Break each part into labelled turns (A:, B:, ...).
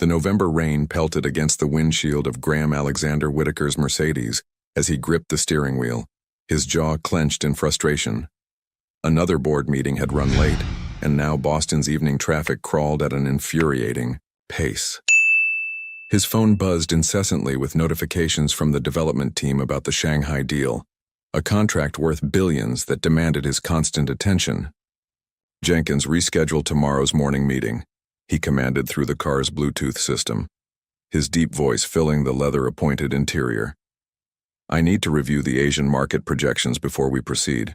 A: The November rain pelted against the windshield of Graham Alexander Whitaker's Mercedes as he gripped the steering wheel, his jaw clenched in frustration. Another board meeting had run late, and now Boston's evening traffic crawled at an infuriating pace. His phone buzzed incessantly with notifications from the development team about the Shanghai deal, a contract worth billions that demanded his constant attention. "Jenkins, reschedule tomorrow's morning meeting," he commanded through the car's Bluetooth system, his deep voice filling the leather-appointed interior. "I need to review the Asian market projections before we proceed."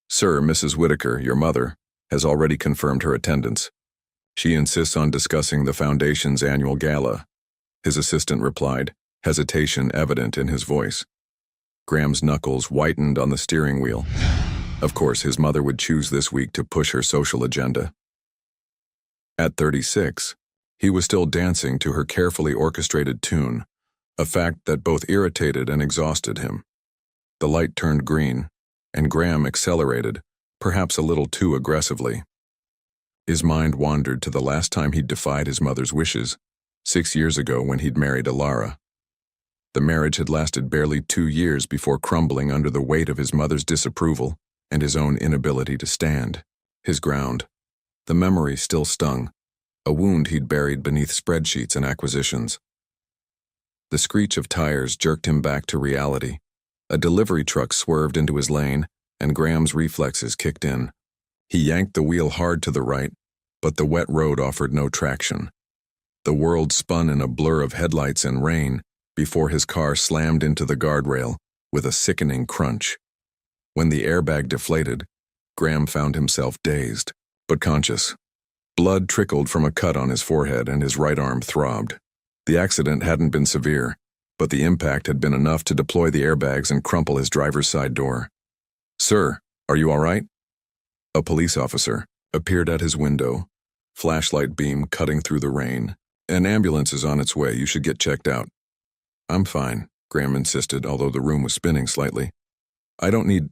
A: "Sir, Mrs. Whitaker, your mother, has already confirmed her attendance. She insists on discussing the Foundation's annual gala," his assistant replied, hesitation evident in his voice. Graham's knuckles whitened on the steering wheel. Of course, his mother would choose this week to push her social agenda. At 36, he was still dancing to her carefully orchestrated tune, a fact that both irritated and exhausted him. The light turned green, and Graham accelerated, perhaps a little too aggressively. His mind wandered to the last time he'd defied his mother's wishes, 6 years ago when he'd married Alara. The marriage had lasted barely 2 years before crumbling under the weight of his mother's disapproval and his own inability to stand his ground. The memory still stung, a wound he'd buried beneath spreadsheets and acquisitions. The screech of tires jerked him back to reality. A delivery truck swerved into his lane, and Graham's reflexes kicked in. He yanked the wheel hard to the right, but the wet road offered no traction. The world spun in a blur of headlights and rain before his car slammed into the guardrail with a sickening crunch. When the airbag deflated, Graham found himself dazed, but conscious. Blood trickled from a cut on his forehead and his right arm throbbed. The accident hadn't been severe, but the impact had been enough to deploy the airbags and crumple his driver's side door. "Sir, are you all right?" A police officer appeared at his window, flashlight beam cutting through the rain. "An ambulance is on its way. You should get checked out." "I'm fine," Graham insisted, although the room was spinning slightly. "I don't need—"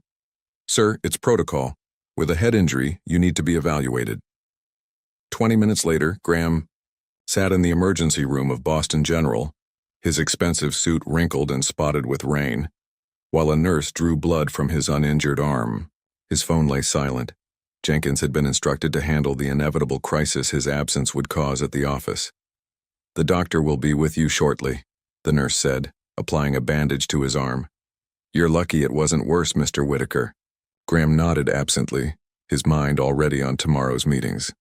A: "Sir, it's protocol. With a head injury, you need to be evaluated." 20 minutes later, Graham sat in the emergency room of Boston General, his expensive suit wrinkled and spotted with rain, while a nurse drew blood from his uninjured arm. His phone lay silent. Jenkins had been instructed to handle the inevitable crisis his absence would cause at the office. "The doctor will be with you shortly," the nurse said, applying a bandage to his arm. "You're lucky it wasn't worse, Mr. Whitaker." Graham nodded absently, his mind already on tomorrow's meetings.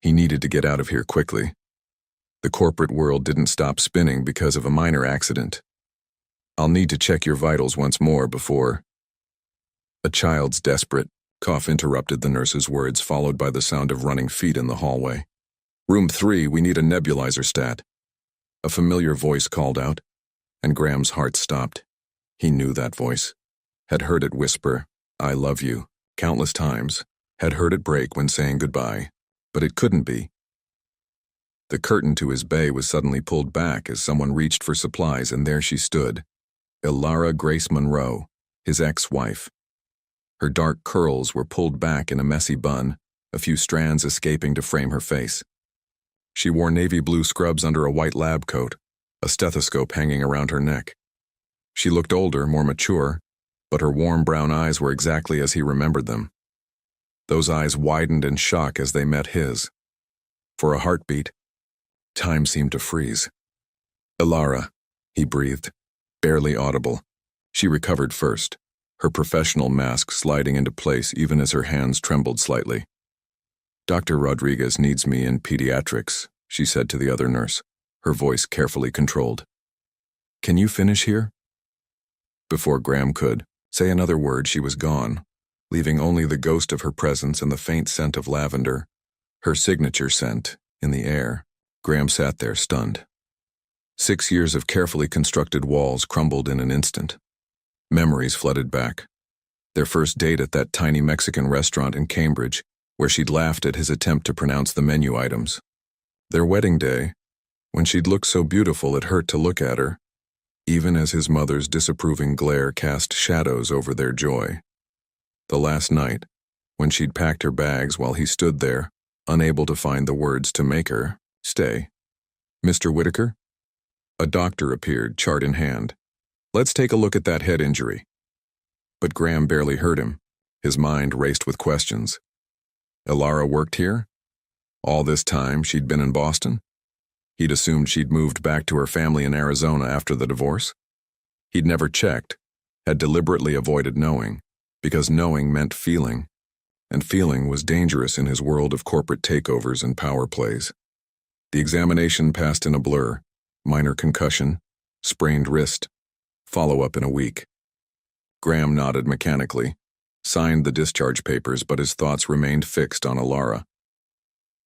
A: He needed to get out of here quickly. The corporate world didn't stop spinning because of a minor accident. "I'll need to check your vitals once more before—" A child's desperate cough interrupted the nurse's words, followed by the sound of running feet in the hallway. "Room 3, we need a nebulizer stat." A familiar voice called out, and Graham's heart stopped. He knew that voice, had heard it whisper, "I love you," countless times, had heard it break when saying goodbye, but it couldn't be. The curtain to his bay was suddenly pulled back as someone reached for supplies, and there she stood, Alara Grace Monroe, his ex-wife. Her dark curls were pulled back in a messy bun, a few strands escaping to frame her face. She wore navy blue scrubs under a white lab coat, a stethoscope hanging around her neck. She looked older, more mature, but her warm brown eyes were exactly as he remembered them. Those eyes widened in shock as they met his. For a heartbeat, time seemed to freeze. "Alara," he breathed, barely audible. She recovered first, her professional mask sliding into place even as her hands trembled slightly. "Dr. Rodriguez needs me in pediatrics," she said to the other nurse, her voice carefully controlled. "Can you finish here?" Before Graham could say another word, she was gone, leaving only the ghost of her presence and the faint scent of lavender, her signature scent, in the air. Graham sat there, stunned. 6 years of carefully constructed walls crumbled in an instant. Memories flooded back. Their first date at that tiny Mexican restaurant in Cambridge, where she'd laughed at his attempt to pronounce the menu items. Their wedding day, when she'd looked so beautiful it hurt to look at her, even as his mother's disapproving glare cast shadows over their joy. The last night, when she'd packed her bags while he stood there, unable to find the words to make her stay. Mr. Whitaker? A doctor appeared, chart in hand. Let's take a look at that head injury. But Graham barely heard him. His mind raced with questions. Ilara worked here? All this time she'd been in Boston? He'd assumed she'd moved back to her family in Arizona after the divorce. He'd never checked, had deliberately avoided knowing, because knowing meant feeling, and feeling was dangerous in his world of corporate takeovers and power plays. The examination passed in a blur. Minor concussion, sprained wrist, follow-up in a week. Graham nodded mechanically, signed the discharge papers, but his thoughts remained fixed on Ilara.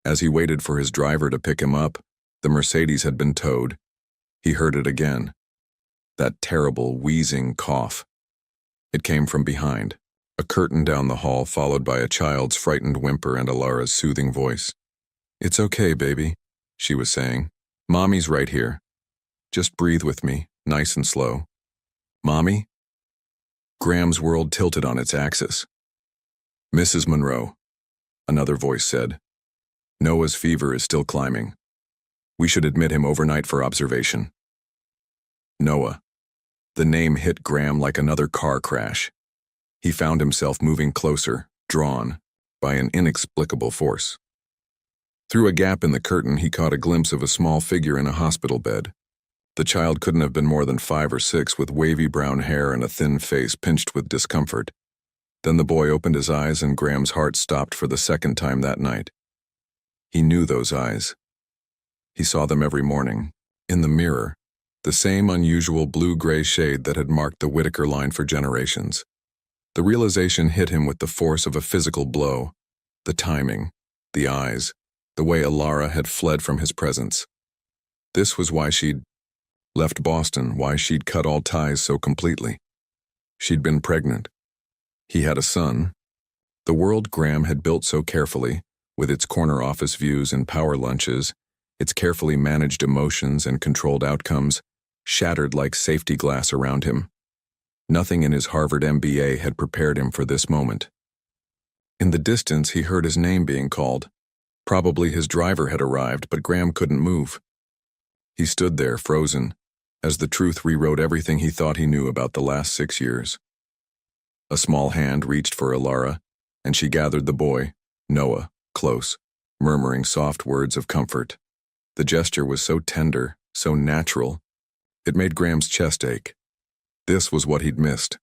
A: As he waited for his driver to pick him up, the Mercedes had been towed. He heard it again. That terrible, wheezing cough. It came from behind, a curtain down the hall followed by a child's frightened whimper and Ilara's soothing voice. "It's okay, baby," she was saying. "Mommy's right here. Just breathe with me, nice and slow." "Mommy?" Graham's world tilted on its axis. "Mrs. Monroe," another voice said. "Noah's fever is still climbing. We should admit him overnight for observation." Noah. The name hit Graham like another car crash. He found himself moving closer, drawn by an inexplicable force. Through a gap in the curtain, he caught a glimpse of a small figure in a hospital bed. The child couldn't have been more than 5 or 6, with wavy brown hair and a thin face pinched with discomfort. Then the boy opened his eyes and Graham's heart stopped for the second time that night. He knew those eyes. He saw them every morning, in the mirror, the same unusual blue-gray shade that had marked the Whitaker line for generations. The realization hit him with the force of a physical blow. The timing, the eyes, the way Ilara had fled from his presence. This was why she'd left Boston, why she'd cut all ties so completely. She'd been pregnant. He had a son. The world Graham had built so carefully, with its corner office views and power lunches, its carefully managed emotions and controlled outcomes, shattered like safety glass around him. Nothing in his Harvard MBA had prepared him for this moment. In the distance, he heard his name being called. Probably his driver had arrived, but Graham couldn't move. He stood there, frozen, as the truth rewrote everything he thought he knew about the last 6 years. A small hand reached for Ilara, and she gathered the boy, Noah, close, murmuring soft words of comfort. The gesture was so tender, so natural, it made Graham's chest ache. This was what he'd missed,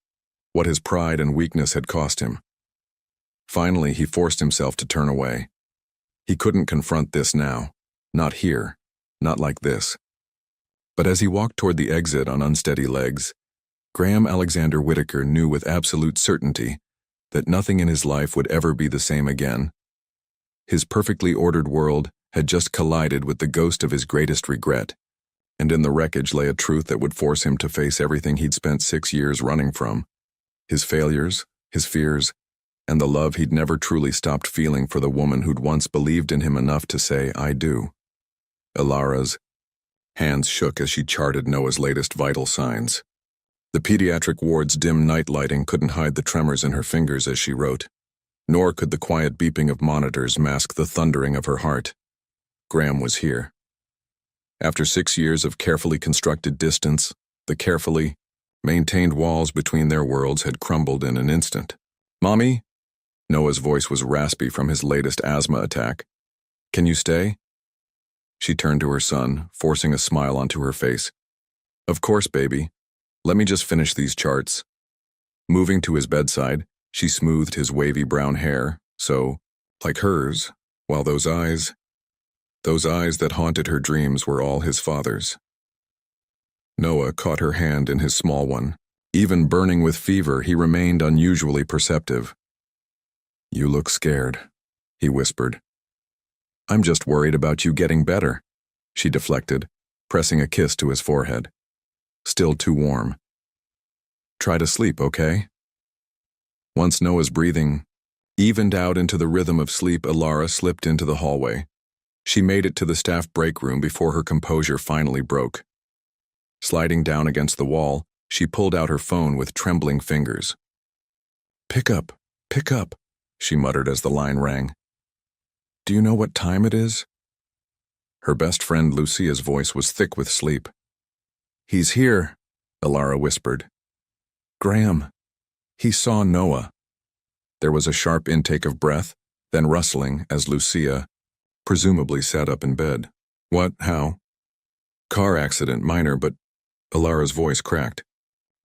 A: what his pride and weakness had cost him. Finally, he forced himself to turn away. He couldn't confront this now, not here, not like this. But as he walked toward the exit on unsteady legs, Graham Alexander Whitaker knew with absolute certainty that nothing in his life would ever be the same again. His perfectly ordered world had just collided with the ghost of his greatest regret, and in the wreckage lay a truth that would force him to face everything he'd spent 6 years running from. His failures, his fears, and the love he'd never truly stopped feeling for the woman who'd once believed in him enough to say, "I do." Ilara's hands shook as she charted Noah's latest vital signs. The pediatric ward's dim night lighting couldn't hide the tremors in her fingers as she wrote, nor could the quiet beeping of monitors mask the thundering of her heart. Graham was here. After 6 years of carefully constructed distance, the carefully maintained walls between their worlds had crumbled in an instant. "Mommy?" Noah's voice was raspy from his latest asthma attack. "Can you stay?" She turned to her son, forcing a smile onto her face. "Of course, baby. Let me just finish these charts." Moving to his bedside, she smoothed his wavy brown hair, so, like hers, while those eyes that haunted her dreams were all his father's. Noah caught her hand in his small one. Even burning with fever, he remained unusually perceptive. "You look scared," he whispered. "I'm just worried about you getting better," she deflected, pressing a kiss to his forehead. Still too warm. "Try to sleep, okay?" Once Noah's breathing evened out into the rhythm of sleep, Ilara slipped into the hallway. She made it to the staff break room before her composure finally broke. Sliding down against the wall, she pulled out her phone with trembling fingers. Pick up," she muttered as the line rang. "Do you know what time it is?" Her best friend Lucia's voice was thick with sleep. "He's here," Ilara whispered. "Graham. He saw Noah." There was a sharp intake of breath, then rustling as Lucia, presumably, sat up in bed. "What? How?" "Car accident, minor, but—" Ilara's voice cracked.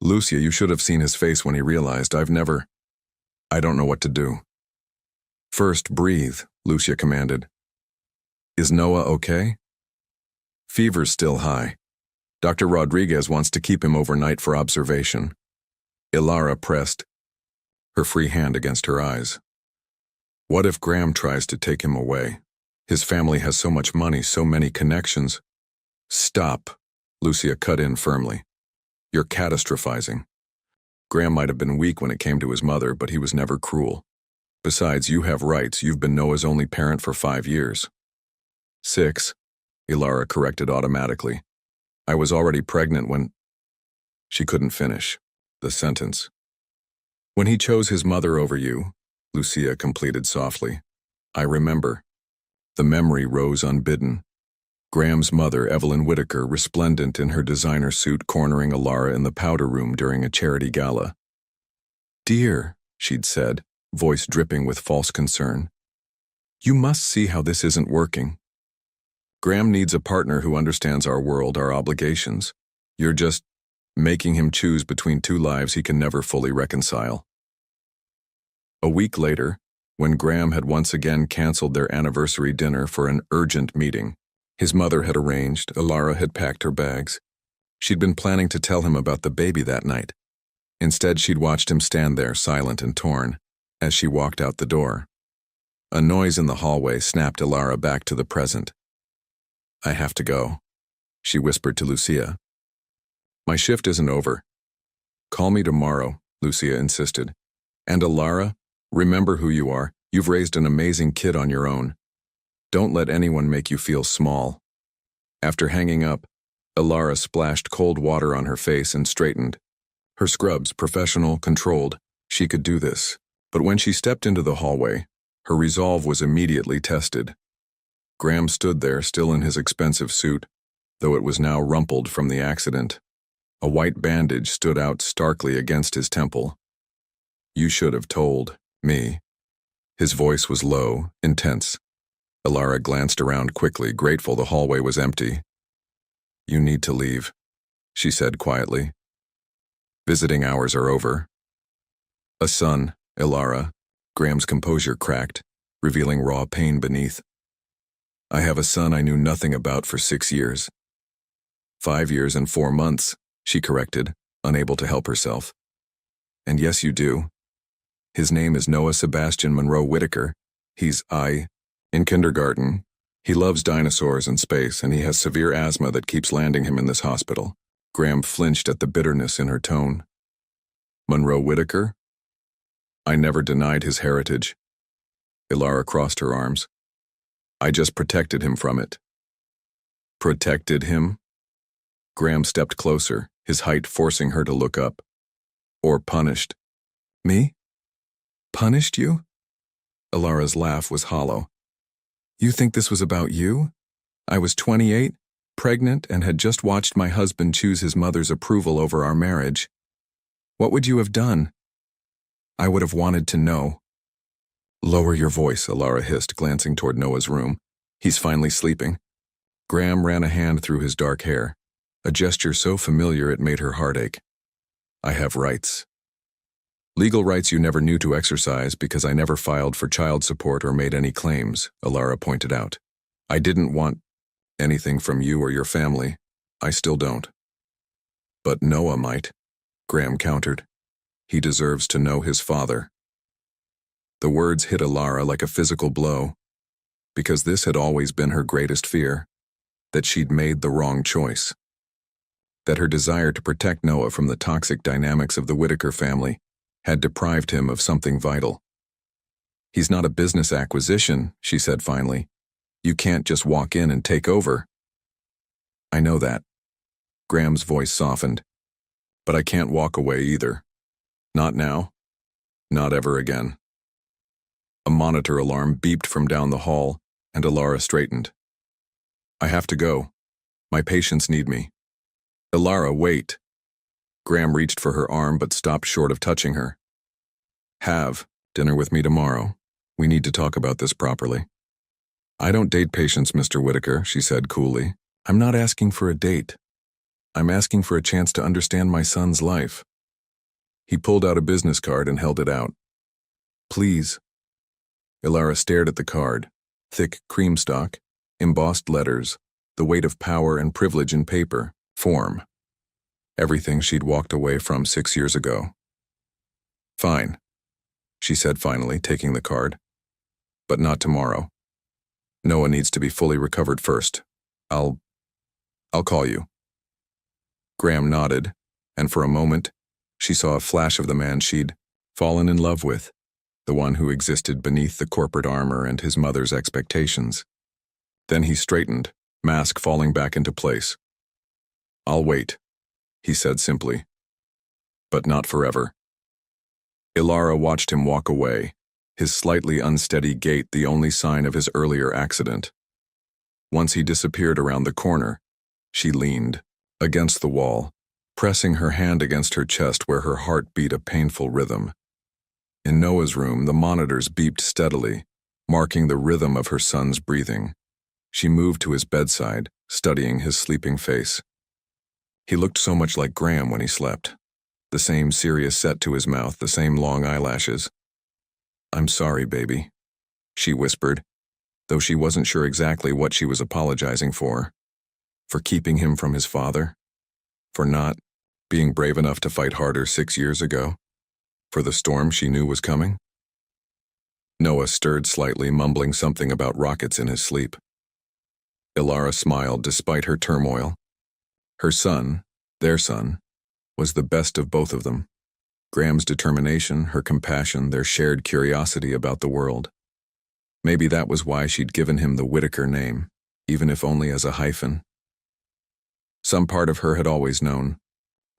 A: "Lucia, you should have seen his face when he realized. I don't know what to do." "First, breathe," Lucia commanded. "Is Noah okay?" "Fever's still high. Dr. Rodriguez wants to keep him overnight for observation." Ilara pressed her free hand against her eyes. "What if Graham tries to take him away? His family has so much money, so many connections." "Stop," Lucia cut in firmly. "You're catastrophizing. Graham might have been weak when it came to his mother, but he was never cruel. Besides, you have rights. You've been Noah's only parent for 5 years. 6, Ilara corrected automatically. "I was already pregnant when—" She couldn't finish the sentence. "When he chose his mother over you," Lucia completed softly. "I remember." The memory rose unbidden. Graham's mother, Evelyn Whitaker, resplendent in her designer suit, cornering Ilara in the powder room during a charity gala. "Dear," she'd said, voice dripping with false concern, "you must see how this isn't working. Graham needs a partner who understands our world, our obligations. You're just making him choose between 2 lives he can never fully reconcile." A week later, when Graham had once again canceled their anniversary dinner for an urgent meeting his mother had arranged, Ilara had packed her bags. She'd been planning to tell him about the baby that night. Instead, she'd watched him stand there, silent and torn, as she walked out the door. A noise in the hallway snapped Ilara back to the present. "I have to go," she whispered to Lucia. "My shift isn't over." "Call me tomorrow," Lucia insisted. "And Ilara, remember who you are. You've raised an amazing kid on your own. Don't let anyone make you feel small." After hanging up, Ilara splashed cold water on her face and straightened. Her scrubs, professional, controlled, she could do this. But when she stepped into the hallway, her resolve was immediately tested. Graham stood there, still in his expensive suit, though it was now rumpled from the accident. A white bandage stood out starkly against his temple. "You should have told me." His voice was low, intense. Ilara glanced around quickly, grateful the hallway was empty. "You need to leave," she said quietly. "Visiting hours are over." "A son, Ilara." Graham's composure cracked, revealing raw pain beneath. "I have a son I knew nothing about for 6 years. 5 years and 4 months, she corrected, unable to help herself. "And yes, you do. His name is Noah Sebastian Monroe Whitaker. He's in kindergarten. He loves dinosaurs and space, and he has severe asthma that keeps landing him in this hospital." Graham flinched at the bitterness in her tone. "Monroe Whitaker? I never denied his heritage." Ilara crossed her arms. "I just protected him from it." "Protected him?" Graham stepped closer, his height forcing her to look up. "Or punished." "Me? Punished you?" Ilara's laugh was hollow. "You think this was about you? I was 28, pregnant, and had just watched my husband choose his mother's approval over our marriage. What would you have done? I would have wanted to know." "Lower your voice," Ilara hissed, glancing toward Noah's room. "He's finally sleeping." Graham ran a hand through his dark hair, a gesture so familiar it made her heart ache. "I have rights. Legal rights you never knew to exercise because I never filed for child support or made any claims," Ilara pointed out. "I didn't want anything from you or your family. I still don't." "But Noah might," Graham countered. "He deserves to know his father." The words hit Ilara like a physical blow, because this had always been her greatest fear, that she'd made the wrong choice. That her desire to protect Noah from the toxic dynamics of the Whitaker family had deprived him of something vital. "He's not a business acquisition," she said finally. "You can't just walk in and take over." "I know that." Graham's voice softened. "But I can't walk away either. Not now. Not ever again." A monitor alarm beeped from down the hall, and Ilara straightened. I have to go. My patients need me. Ilara, wait. Graham reached for her arm but stopped short of touching her. Have dinner with me tomorrow. We need to talk about this properly. I don't date patients, Mr. Whitaker, she said coolly. I'm not asking for a date. I'm asking for a chance to understand my son's life. He pulled out a business card and held it out. Please. Ilara stared at the card. Thick cream stock, embossed letters, the weight of power and privilege in paper, form. Everything she'd walked away from 6 years ago. Fine, she said finally, taking the card. But not tomorrow. Noah needs to be fully recovered first. I'll call you. Graham nodded, and for a moment, she saw a flash of the man she'd fallen in love with, the one who existed beneath the corporate armor and his mother's expectations. Then he straightened, mask falling back into place. I'll wait, he said simply. But not forever. Ilara watched him walk away, his slightly unsteady gait the only sign of his earlier accident. Once he disappeared around the corner, she leaned against the wall, pressing her hand against her chest where her heart beat a painful rhythm. In Noah's room, the monitors beeped steadily, marking the rhythm of her son's breathing. She moved to his bedside, studying his sleeping face. He looked so much like Graham when he slept. The same serious set to his mouth, the same long eyelashes. I'm sorry, baby, she whispered, though she wasn't sure exactly what she was apologizing for. For keeping him from his father? For not being brave enough to fight harder 6 years ago? For the storm she knew was coming? Noah stirred slightly, mumbling something about rockets in his sleep. Ilara smiled despite her turmoil. Her son, their son, was the best of both of them. Graham's determination, her compassion, their shared curiosity about the world. Maybe that was why she'd given him the Whitaker name, even if only as a hyphen. Some part of her had always known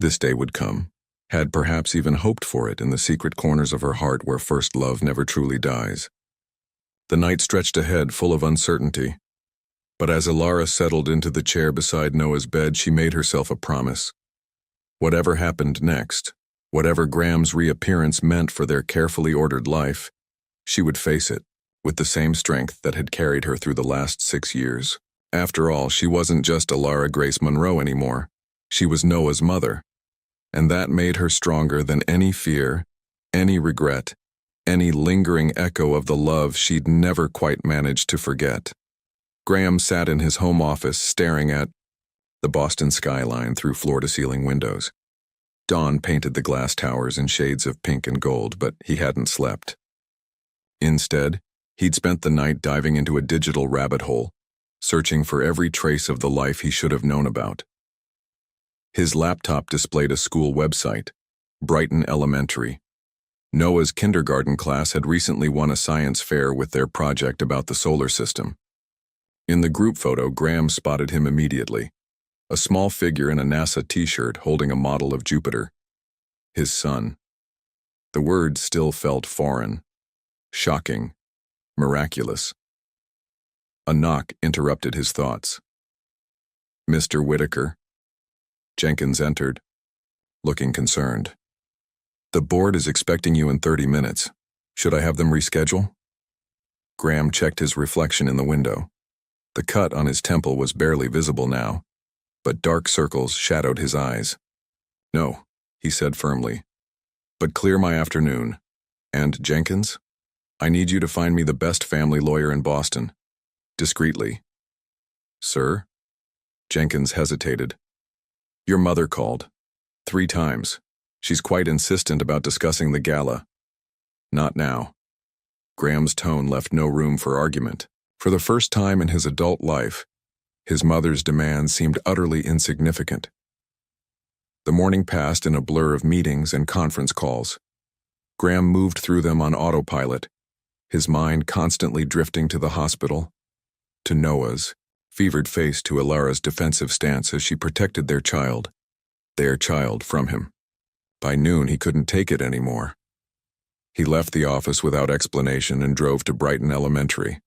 A: this day would come, had perhaps even hoped for it in the secret corners of her heart where first love never truly dies. The night stretched ahead, full of uncertainty. But as Ilara settled into the chair beside Noah's bed, she made herself a promise. Whatever happened next, whatever Graham's reappearance meant for their carefully ordered life, she would face it with the same strength that had carried her through the last 6 years. After all, she wasn't just Ilara Grace Monroe anymore. She was Noah's mother. And that made her stronger than any fear, any regret, any lingering echo of the love she'd never quite managed to forget. Graham sat in his home office staring at the Boston skyline through floor-to-ceiling windows. Dawn painted the glass towers in shades of pink and gold, but he hadn't slept. Instead, he'd spent the night diving into a digital rabbit hole, searching for every trace of the life he should have known about. His laptop displayed a school website, Brighton Elementary. Noah's kindergarten class had recently won a science fair with their project about the solar system. In the group photo, Graham spotted him immediately, a small figure in a NASA t-shirt holding a model of Jupiter. His son. The word still felt foreign, shocking, miraculous. A knock interrupted his thoughts. Mr. Whitaker. Jenkins entered, looking concerned. The board is expecting you in 30 minutes. Should I have them reschedule? Graham checked his reflection in the window. The cut on his temple was barely visible now, but dark circles shadowed his eyes. No, he said firmly, but clear my afternoon. And, Jenkins, I need you to find me the best family lawyer in Boston. Discreetly. Sir? Jenkins hesitated. Your mother called. 3 times. She's quite insistent about discussing the gala. Not now. Graham's tone left no room for argument. For the first time in his adult life, his mother's demands seemed utterly insignificant. The morning passed in a blur of meetings and conference calls. Graham moved through them on autopilot, his mind constantly drifting to the hospital, to Noah's, fevered face to Ilara's defensive stance as she protected their child from him. By noon, he couldn't take it anymore. He left the office without explanation and drove to Brighton Elementary.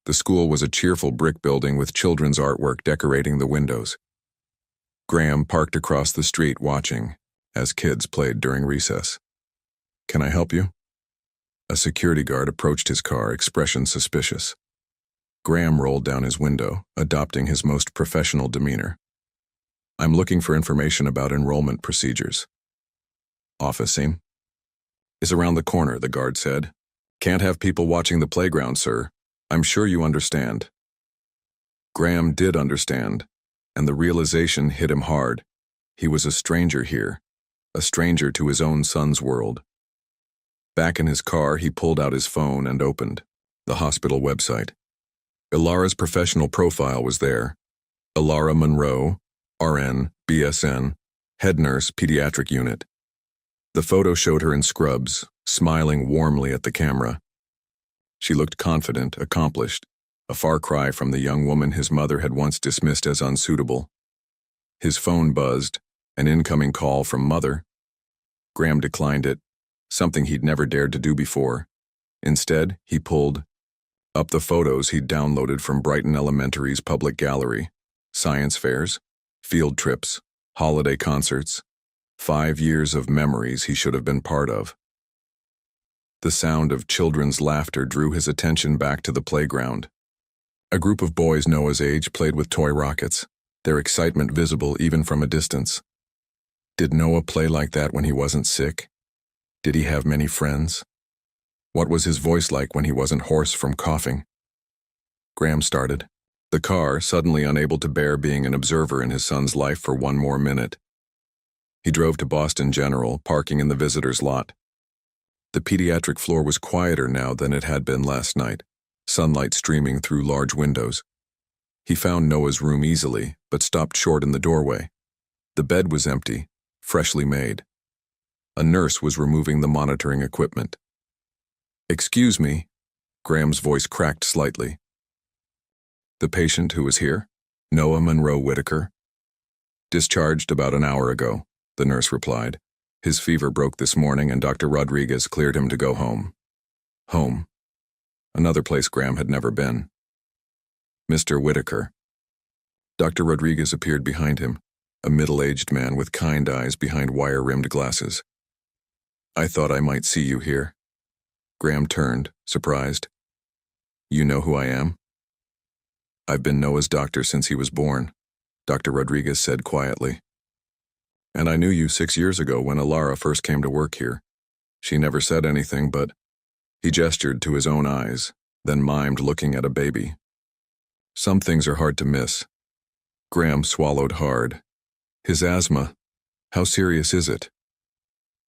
A: The school was a cheerful brick building with children's artwork decorating the windows. Graham parked across the street watching as kids played during recess. "Can I help you?" A security guard approached his car, expression suspicious. Graham rolled down his window, adopting his most professional demeanor. "I'm looking for information about enrollment procedures." "Office scene?" "Is around the corner," the guard said. "Can't have people watching the playground, sir. I'm sure you understand." Graham did understand, and the realization hit him hard. He was a stranger here, a stranger to his own son's world. Back in his car, he pulled out his phone and opened the hospital website. Ilara's professional profile was there. Ilara Monroe, RN, BSN, head nurse, pediatric unit. The photo showed her in scrubs, smiling warmly at the camera. She looked confident, accomplished, a far cry from the young woman his mother had once dismissed as unsuitable. His phone buzzed, an incoming call from Mother. Graham declined it, something he'd never dared to do before. Instead, he pulled up the photos he'd downloaded from Brighton Elementary's public gallery. Science fairs, field trips, holiday concerts, 5 years of memories he should have been part of. The sound of children's laughter drew his attention back to the playground. A group of boys Noah's age played with toy rockets, their excitement visible even from a distance. Did Noah play like that when he wasn't sick? Did he have many friends? What was his voice like when he wasn't hoarse from coughing? Graham started, the car suddenly unable to bear being an observer in his son's life for one more minute. He drove to Boston General, parking in the visitor's lot. The pediatric floor was quieter now than it had been last night, sunlight streaming through large windows. He found Noah's room easily, but stopped short in the doorway. The bed was empty, freshly made. A nurse was removing the monitoring equipment. "Excuse me," Graham's voice cracked slightly. "The patient who was here? Noah Monroe Whitaker?" "Discharged about an hour ago," the nurse replied. "His fever broke this morning and Dr. Rodriguez cleared him to go home." Home. Another place Graham had never been. "Mr. Whitaker." Dr. Rodriguez appeared behind him, a middle-aged man with kind eyes behind wire-rimmed glasses. "I thought I might see you here." Graham turned, surprised. "You know who I am?" "I've been Noah's doctor since he was born," Dr. Rodriguez said quietly. "And I knew you 6 years ago when Ilara first came to work here. She never said anything, but—" He gestured to his own eyes, then mimed looking at a baby. "Some things are hard to miss." Graham swallowed hard. His asthma, how serious is it?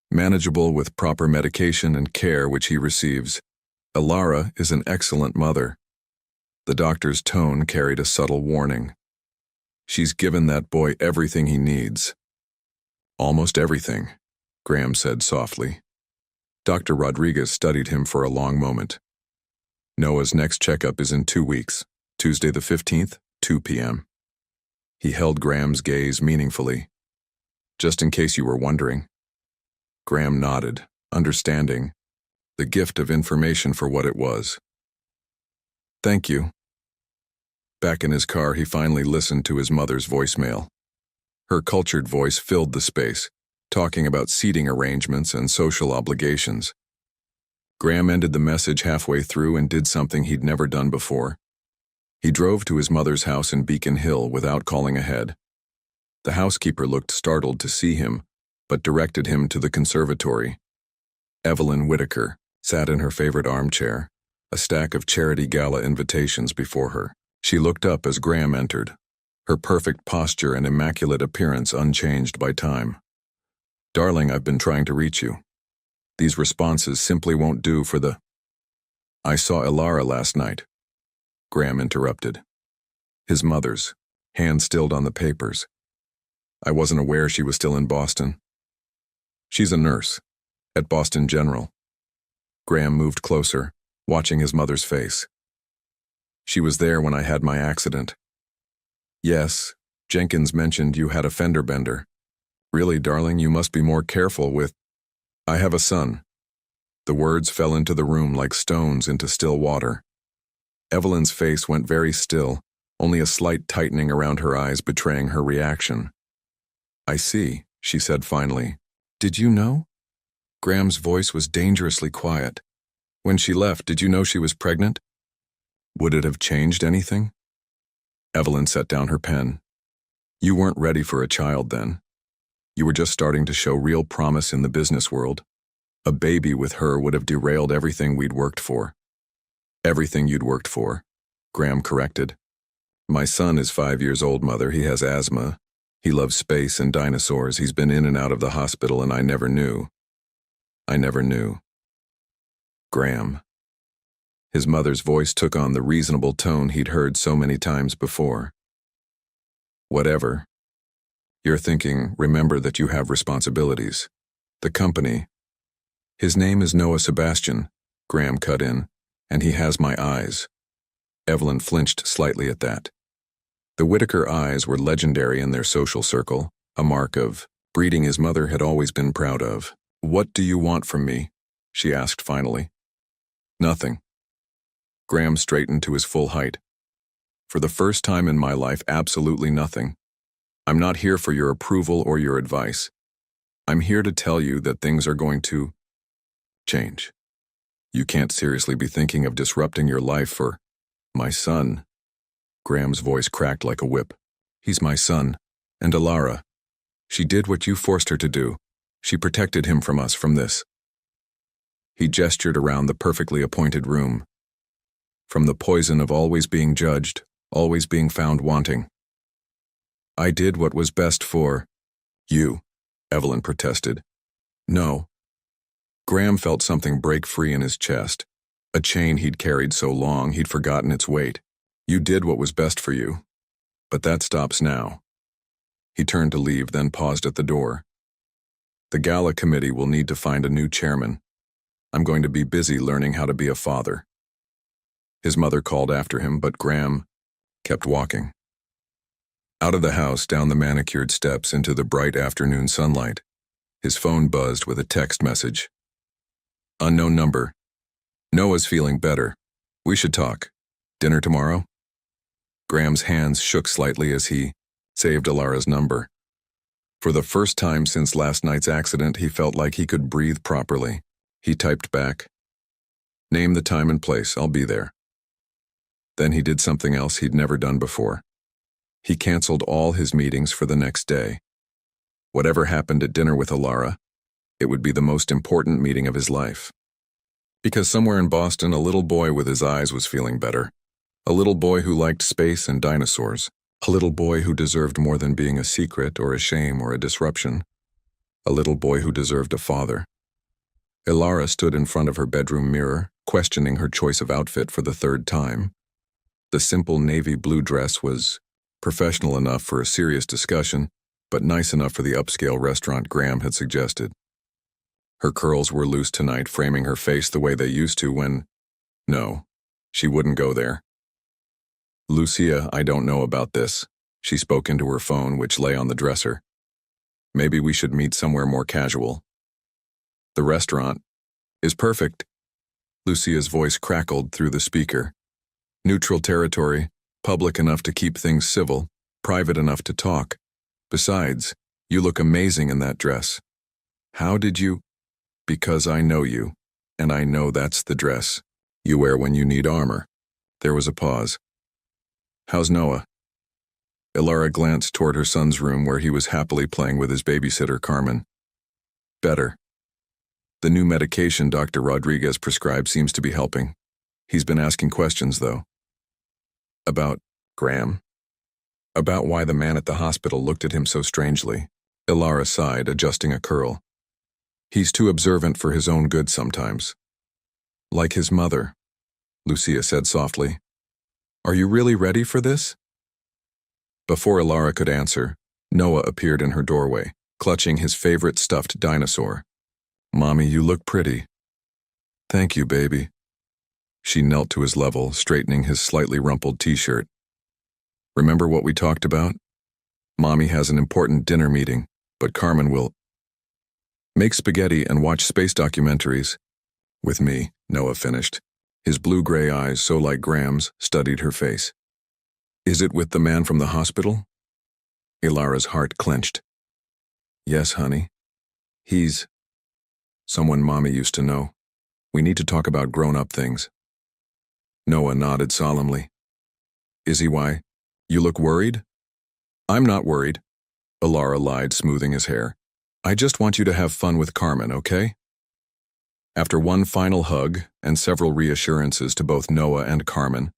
A: Manageable with proper medication and care which he receives. Ilara is an excellent mother. The doctor's tone carried a subtle warning. She's given that boy everything he needs. "Almost everything," Graham said softly. Dr. Rodriguez studied him for a long moment. "Noah's next checkup is in 2 weeks, Tuesday the 15th, 2 p.m. He held Graham's gaze meaningfully. "Just in case you were wondering." Graham nodded, understanding, the gift of information for what it was. "Thank you." Back in his car, he finally listened to his mother's voicemail. Her cultured voice filled the space, talking about seating arrangements and social obligations. Graham ended the message halfway through and did something he'd never done before. He drove to his mother's house in Beacon Hill without calling ahead. The housekeeper looked startled to see him, but directed him to the conservatory. Evelyn Whitaker sat in her favorite armchair, a stack of charity gala invitations before her. She looked up as Graham entered, her perfect posture and immaculate appearance unchanged by time. "Darling, I've been trying to reach you. These responses simply won't do for the—" "I saw Ilara last night," Graham interrupted. His mother's, hand stilled on the papers. "I wasn't aware she was still in Boston." "She's a nurse, at Boston General." Graham moved closer, watching his mother's face. "She was there when I had my accident." "Yes, Jenkins mentioned you had a fender bender. Really, darling, you must be more careful with—" "I have a son." The words fell into the room like stones into still water. Evelyn's face went very still, only a slight tightening around her eyes betraying her reaction. "I see," she said finally. "Did you know?" Graham's voice was dangerously quiet. "When she left, did you know she was pregnant? Would it have changed anything?" Evelyn set down her pen. "You weren't ready for a child then. You were just starting to show real promise in the business world. A baby with her would have derailed everything we'd worked for." "Everything you'd worked for," Graham corrected. "My son is 5 years old, Mother. He has asthma. He loves space and dinosaurs. He's been in and out of the hospital, and I never knew. I never knew." Graham. His mother's voice took on the reasonable tone he'd heard so many times before. "Whatever. You're thinking, remember that you have responsibilities. The company." "His name is Noah Sebastian," Graham cut in, "and he has my eyes." Evelyn flinched slightly at that. The Whitaker eyes were legendary in their social circle, a mark of breeding his mother had always been proud of. "What do you want from me?" she asked finally. "Nothing." Graham straightened to his full height. "For the first time in my life, absolutely nothing. I'm not here for your approval or your advice. I'm here to tell you that things are going to change. You can't seriously be thinking of disrupting your life for my son." Graham's voice cracked like a whip. "He's my son. And Alara. She did what you forced her to do. She protected him from us, from this." He gestured around the perfectly appointed room. "From the poison of always being judged, always being found wanting. I did what was best for you," Evelyn protested. "No." Graham felt something break free in his chest. A chain he'd carried so long he'd forgotten its weight. "You did what was best for you. But that stops now." He turned to leave, then paused at the door. "The gala committee will need to find a new chairman. I'm going to be busy learning how to be a father." His mother called after him, but Graham kept walking. Out of the house, down the manicured steps into the bright afternoon sunlight. His phone buzzed with a text message. "Unknown number. Noah's feeling better. We should talk. Dinner tomorrow?" Graham's hands shook slightly as he saved Alara's number. For the first time since last night's accident, he felt like he could breathe properly. He typed back, "Name the time and place, I'll be there." Then he did something else he'd never done before. He canceled all his meetings for the next day. Whatever happened at dinner with Alara, it would be the most important meeting of his life. Because somewhere in Boston, a little boy with his eyes was feeling better. A little boy who liked space and dinosaurs. A little boy who deserved more than being a secret or a shame or a disruption. A little boy who deserved a father. Alara stood in front of her bedroom mirror, questioning her choice of outfit for the third time. The simple navy blue dress was professional enough for a serious discussion, but nice enough for the upscale restaurant Graham had suggested. Her curls were loose tonight, framing her face the way they used to when... No, she wouldn't go there. "Lucia, I don't know about this." She spoke into her phone, which lay on the dresser. "Maybe we should meet somewhere more casual." "The restaurant is perfect." Lucia's voice crackled through the speaker. "Neutral territory, public enough to keep things civil, private enough to talk. Besides, you look amazing in that dress." "How did you?" "Because I know you, and I know that's the dress you wear when you need armor." There was a pause. "How's Noah?" Alara glanced toward her son's room where he was happily playing with his babysitter, Carmen. "Better. The new medication Dr. Rodriguez prescribed seems to be helping. He's been asking questions, though." "About Graham?" "About why the man at the hospital looked at him so strangely." Alara sighed, adjusting a curl. "He's too observant for his own good sometimes." "Like his mother," Lucia said softly. "Are you really ready for this?" Before Alara could answer, Noah appeared in her doorway, clutching his favorite stuffed dinosaur. "Mommy, you look pretty." "Thank you, baby." She knelt to his level, straightening his slightly rumpled t-shirt. "Remember what we talked about? Mommy has an important dinner meeting, but Carmen will make spaghetti and watch space documentaries with me," Noah finished. His blue-gray eyes, so like Graham's, studied her face. "Is it with the man from the hospital?" Ilara's heart clenched. "Yes, honey. He's someone Mommy used to know. We need to talk about grown-up things." Noah nodded solemnly. "Is he why? You look worried?" "I'm not worried," Ilara lied, smoothing his hair. "I just want you to have fun with Carmen, okay?" After one final hug and several reassurances to both Noah and Carmen,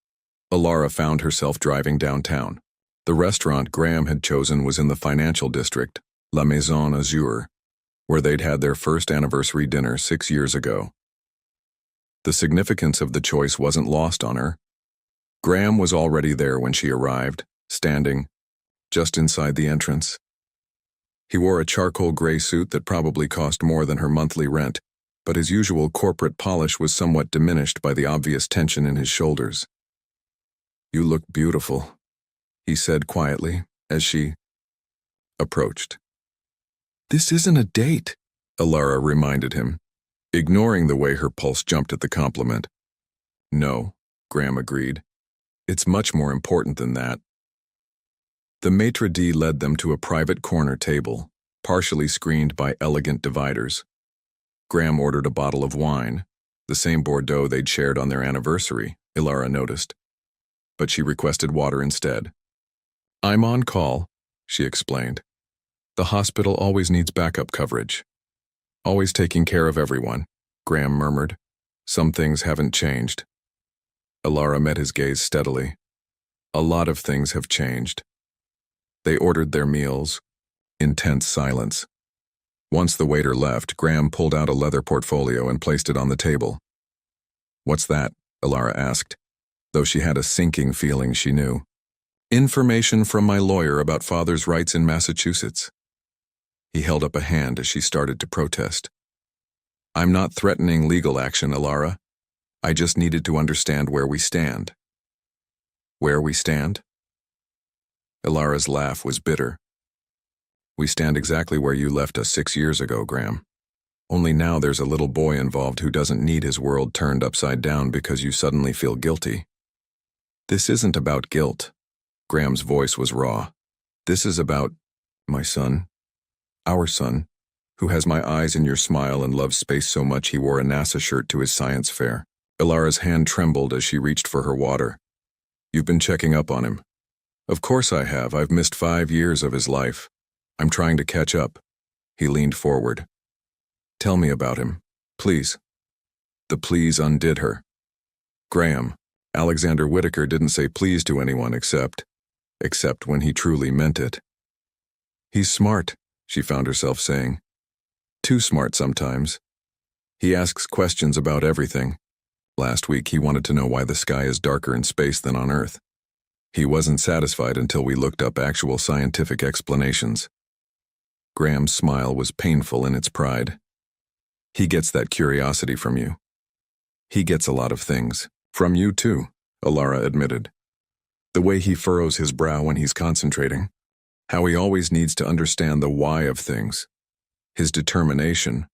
A: Ilara found herself driving downtown. The restaurant Graham had chosen was in the financial district, La Maison Azur, where they'd had their first anniversary dinner 6 years ago. The significance of the choice wasn't lost on her. Graham was already there when she arrived, standing just inside the entrance. He wore a charcoal gray suit that probably cost more than her monthly rent, but his usual corporate polish was somewhat diminished by the obvious tension in his shoulders. "You look beautiful," he said quietly as she approached. "This isn't a date," Ilara reminded him, ignoring the way her pulse jumped at the compliment. "No," Graham agreed. "It's much more important than that." The maitre d' led them to a private corner table, partially screened by elegant dividers. Graham ordered a bottle of wine, the same Bordeaux they'd shared on their anniversary, Ilara noticed. But she requested water instead. "I'm on call," she explained. "The hospital always needs backup coverage." "Always taking care of everyone," Graham murmured. "Some things haven't changed." Ilara met his gaze steadily. "A lot of things have changed." They ordered their meals. Intense silence. Once the waiter left, Graham pulled out a leather portfolio and placed it on the table. "What's that?" Ilara asked, though she had a sinking feeling she knew. "Information from my lawyer about father's rights in Massachusetts." He held up a hand as she started to protest. "I'm not threatening legal action, Ilara. I just needed to understand where we stand." "Where we stand?" Ilara's laugh was bitter. "We stand exactly where you left us 6 years ago, Graham. Only now there's a little boy involved who doesn't need his world turned upside down because you suddenly feel guilty." "This isn't about guilt." Graham's voice was raw. "This is about my son, our son, who has my eyes in your smile and loves space so much he wore a NASA shirt to his science fair." Ilara's hand trembled as she reached for her water. "You've been checking up on him." "Of course I have. I've missed 5 years of his life. I'm trying to catch up." He leaned forward. "Tell me about him, please." The please undid her. "Graham, Alexander Whitaker didn't say please to anyone except when he truly meant it." "He's smart," she found herself saying. "Too smart sometimes. He asks questions about everything. Last week he wanted to know why the sky is darker in space than on Earth. He wasn't satisfied until we looked up actual scientific explanations." Graham's smile was painful in its pride. "He gets that curiosity from you. He gets a lot of things. From you too," Ilara admitted. "The way he furrows his brow when he's concentrating. How he always needs to understand the why of things. His determination.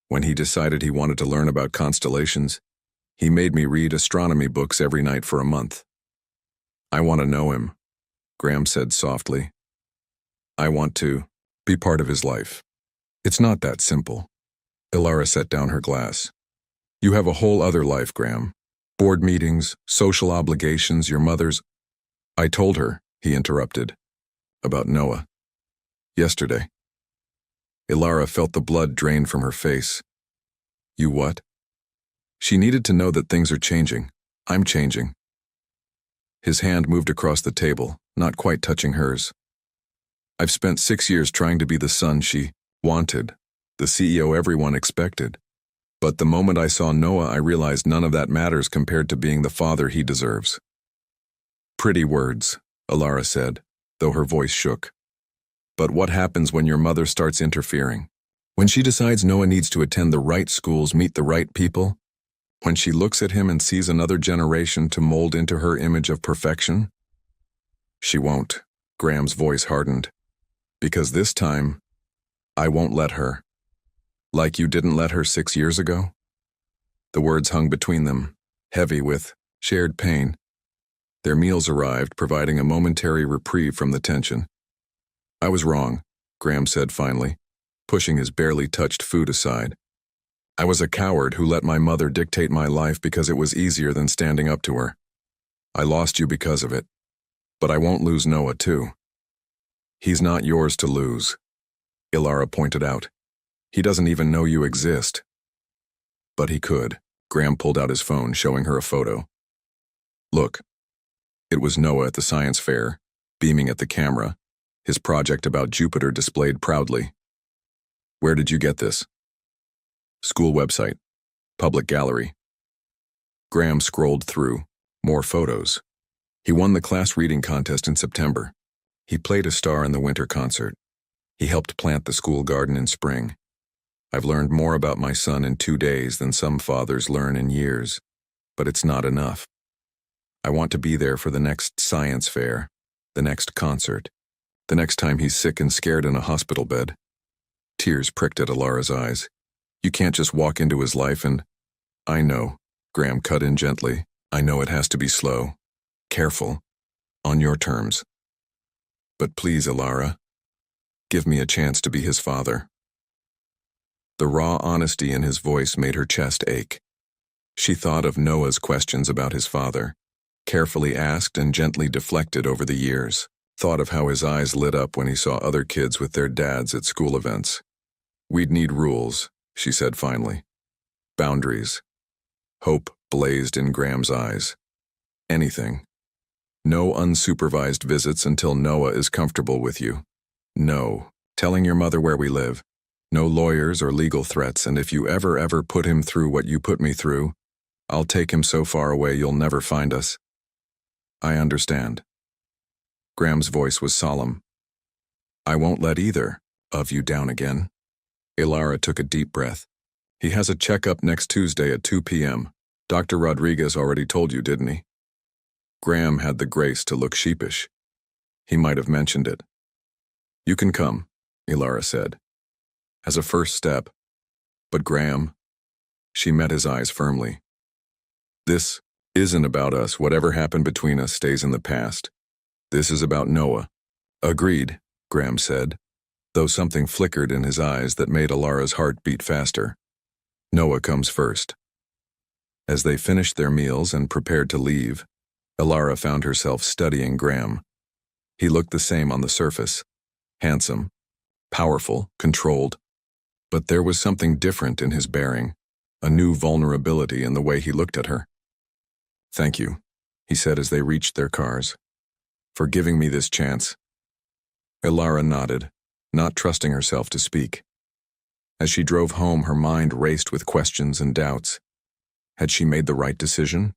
A: When he decided he wanted to learn about constellations, he made me read astronomy books every night for a month." "I want to know him," Graham said softly. "I want to be part of his life." "It's not that simple." Ilara set down her glass. "You have a whole other life, Graham. Board meetings, social obligations, your mother's—" "I told her," he interrupted, "about Noah. Yesterday." Ilara felt the blood drain from her face. "You what?" "She needed to know that things are changing. I'm changing." His hand moved across the table, not quite touching hers. "I've spent 6 years trying to be the son she wanted, the CEO everyone expected. But the moment I saw Noah, I realized none of that matters compared to being the father he deserves." "Pretty words," Ilara said, though her voice shook. "But what happens when your mother starts interfering? When she decides Noah needs to attend the right schools, meet the right people? When she looks at him and sees another generation to mold into her image of perfection?" "She won't." Graham's voice hardened. "Because this time, I won't let her. Like you didn't let her 6 years ago?" The words hung between them, heavy with shared pain. Their meals arrived, providing a momentary reprieve from the tension. "I was wrong," Graham said finally, pushing his barely touched food aside. "I was a coward who let my mother dictate my life because it was easier than standing up to her. I lost you because of it. But I won't lose Noah, too." "He's not yours to lose," Ilara pointed out. "He doesn't even know you exist." "But he could." Graham pulled out his phone, showing her a photo. "Look." It was Noah at the science fair, beaming at the camera, his project about Jupiter displayed proudly. "Where did you get this?" "School website. Public gallery." Graham scrolled through. More photos. He won the class reading contest in September. He played a star in the winter concert. He helped plant the school garden in spring. "I've learned more about my son in 2 days than some fathers learn in years, but it's not enough. I want to be there for the next science fair, the next concert, the next time he's sick and scared in a hospital bed." Tears pricked at Ilara's eyes. "You can't just walk into his life and—" "I know," Graham cut in gently. "I know it has to be slow, careful, on your terms. But please, Ilara, give me a chance to be his father." The raw honesty in his voice made her chest ache. She thought of Noah's questions about his father, carefully asked and gently deflected over the years, thought of how his eyes lit up when he saw other kids with their dads at school events. "We'd need rules," she said finally. "Boundaries." Hope blazed in Graham's eyes. "Anything. No unsupervised visits until Noah is comfortable with you. No telling your mother where we live. No lawyers or legal threats, and if you ever put him through what you put me through, I'll take him so far away you'll never find us." "I understand." Graham's voice was solemn. "I won't let either of you down again." Ilara took a deep breath. "He has a checkup next Tuesday at 2 p.m. Dr. Rodriguez already told you, didn't he?" Graham had the grace to look sheepish. He might have mentioned it. "You can come," Ilara said, as a first step. "But Graham," she met his eyes firmly, "this isn't about us. Whatever happened between us stays in the past. This is about Noah." "Agreed," Graham said, though something flickered in his eyes that made Ilara's heart beat faster. "Noah comes first." As they finished their meals and prepared to leave, Ilara found herself studying Graham. He looked the same on the surface, handsome, powerful, controlled, but there was something different in his bearing, a new vulnerability in the way he looked at her. "Thank you," he said as they reached their cars, "for giving me this chance." Ilara nodded, not trusting herself to speak. As she drove home, her mind raced with questions and doubts. Had she made the right decision?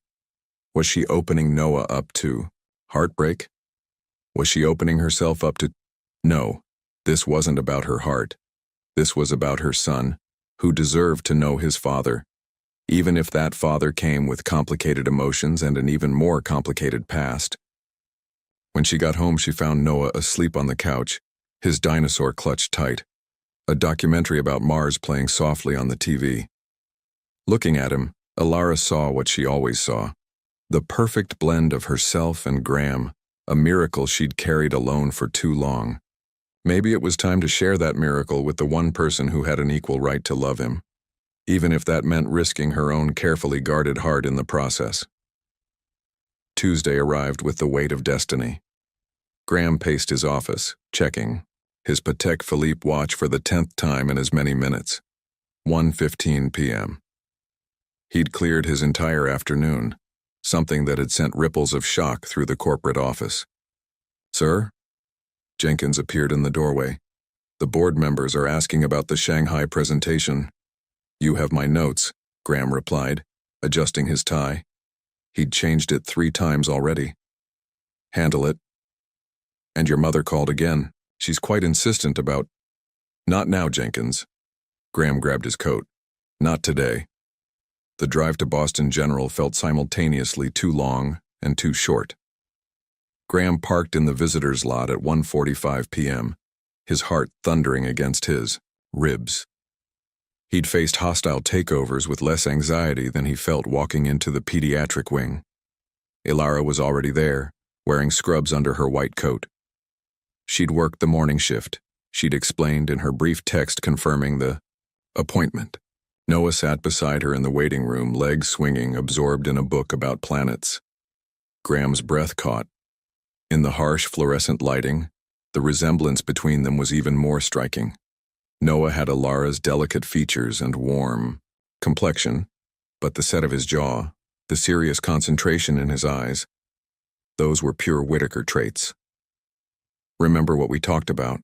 A: Was she opening Noah up to heartbreak? Was she opening herself up to— No, this wasn't about her heart. This was about her son, who deserved to know his father, even if that father came with complicated emotions and an even more complicated past. When she got home, she found Noah asleep on the couch, his dinosaur clutched tight, a documentary about Mars playing softly on the TV. Looking at him, Ilara saw what she always saw, the perfect blend of herself and Graham, a miracle she'd carried alone for too long. Maybe it was time to share that miracle with the one person who had an equal right to love him, even if that meant risking her own carefully guarded heart in the process. Tuesday arrived with the weight of destiny. Graham paced his office, checking his Patek Philippe watch for the 10th time in as many minutes. 1:15 p.m. He'd cleared his entire afternoon, something that had sent ripples of shock through the corporate office. "Sir?" Jenkins appeared in the doorway. "The board members are asking about the Shanghai presentation." "You have my notes," Graham replied, adjusting his tie. He'd changed it 3 times already. "Handle it." "And your mother called again. She's quite insistent about—" "Not now, Jenkins." Graham grabbed his coat. "Not today." The drive to Boston General felt simultaneously too long and too short. Graham parked in the visitor's lot at 1:45 p.m., his heart thundering against his ribs. He'd faced hostile takeovers with less anxiety than he felt walking into the pediatric wing. Ilara was already there, wearing scrubs under her white coat. She'd worked the morning shift, she'd explained in her brief text confirming the appointment. Noah sat beside her in the waiting room, legs swinging, absorbed in a book about planets. Graham's breath caught. In the harsh fluorescent lighting, the resemblance between them was even more striking. Noah had Ilara's delicate features and warm complexion, but the set of his jaw, the serious concentration in his eyes, those were pure Whitaker traits. "Remember what we talked about?"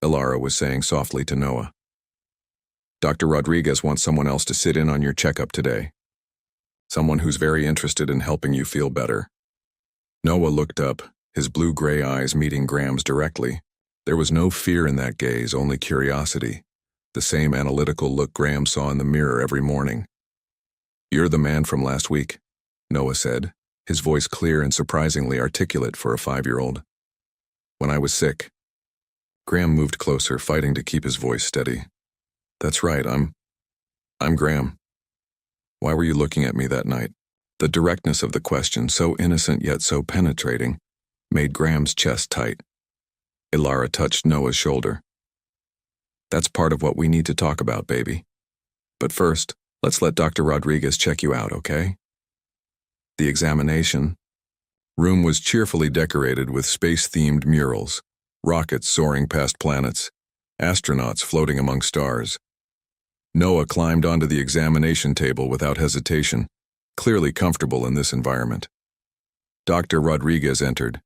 A: Ilara was saying softly to Noah. "Dr. Rodriguez wants someone else to sit in on your checkup today. Someone who's very interested in helping you feel better." Noah looked up, his blue-gray eyes meeting Graham's directly. There was no fear in that gaze, only curiosity, the same analytical look Graham saw in the mirror every morning. "You're the man from last week," Noah said, his voice clear and surprisingly articulate for a 5-year-old. "When I was sick." Graham moved closer, fighting to keep his voice steady. "That's right, I'm Graham. Why were you looking at me that night?" The directness of the question, so innocent yet so penetrating, made Graham's chest tight. Ilara touched Noah's shoulder. "That's part of what we need to talk about, baby. But first, let's let Dr. Rodriguez check you out, okay?" The examination room was cheerfully decorated with space-themed murals, rockets soaring past planets, astronauts floating among stars. Noah climbed onto the examination table without hesitation, clearly comfortable in this environment. Dr. Rodriguez entered,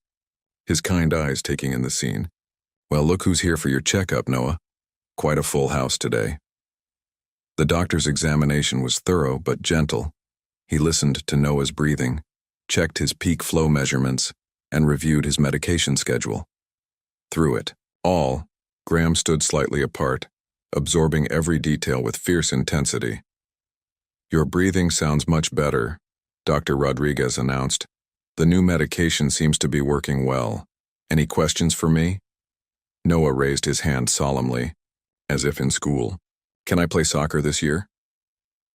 A: his kind eyes taking in the scene. "Well, look who's here for your checkup, Noah. Quite a full house today." The doctor's examination was thorough but gentle. He listened to Noah's breathing, checked his peak flow measurements, and reviewed his medication schedule. Through it all, Graham stood slightly apart, absorbing every detail with fierce intensity. "Your breathing sounds much better," Dr. Rodriguez announced. "The new medication seems to be working well. Any questions for me?" Noah raised his hand solemnly, as if in school. "Can I play soccer this year?"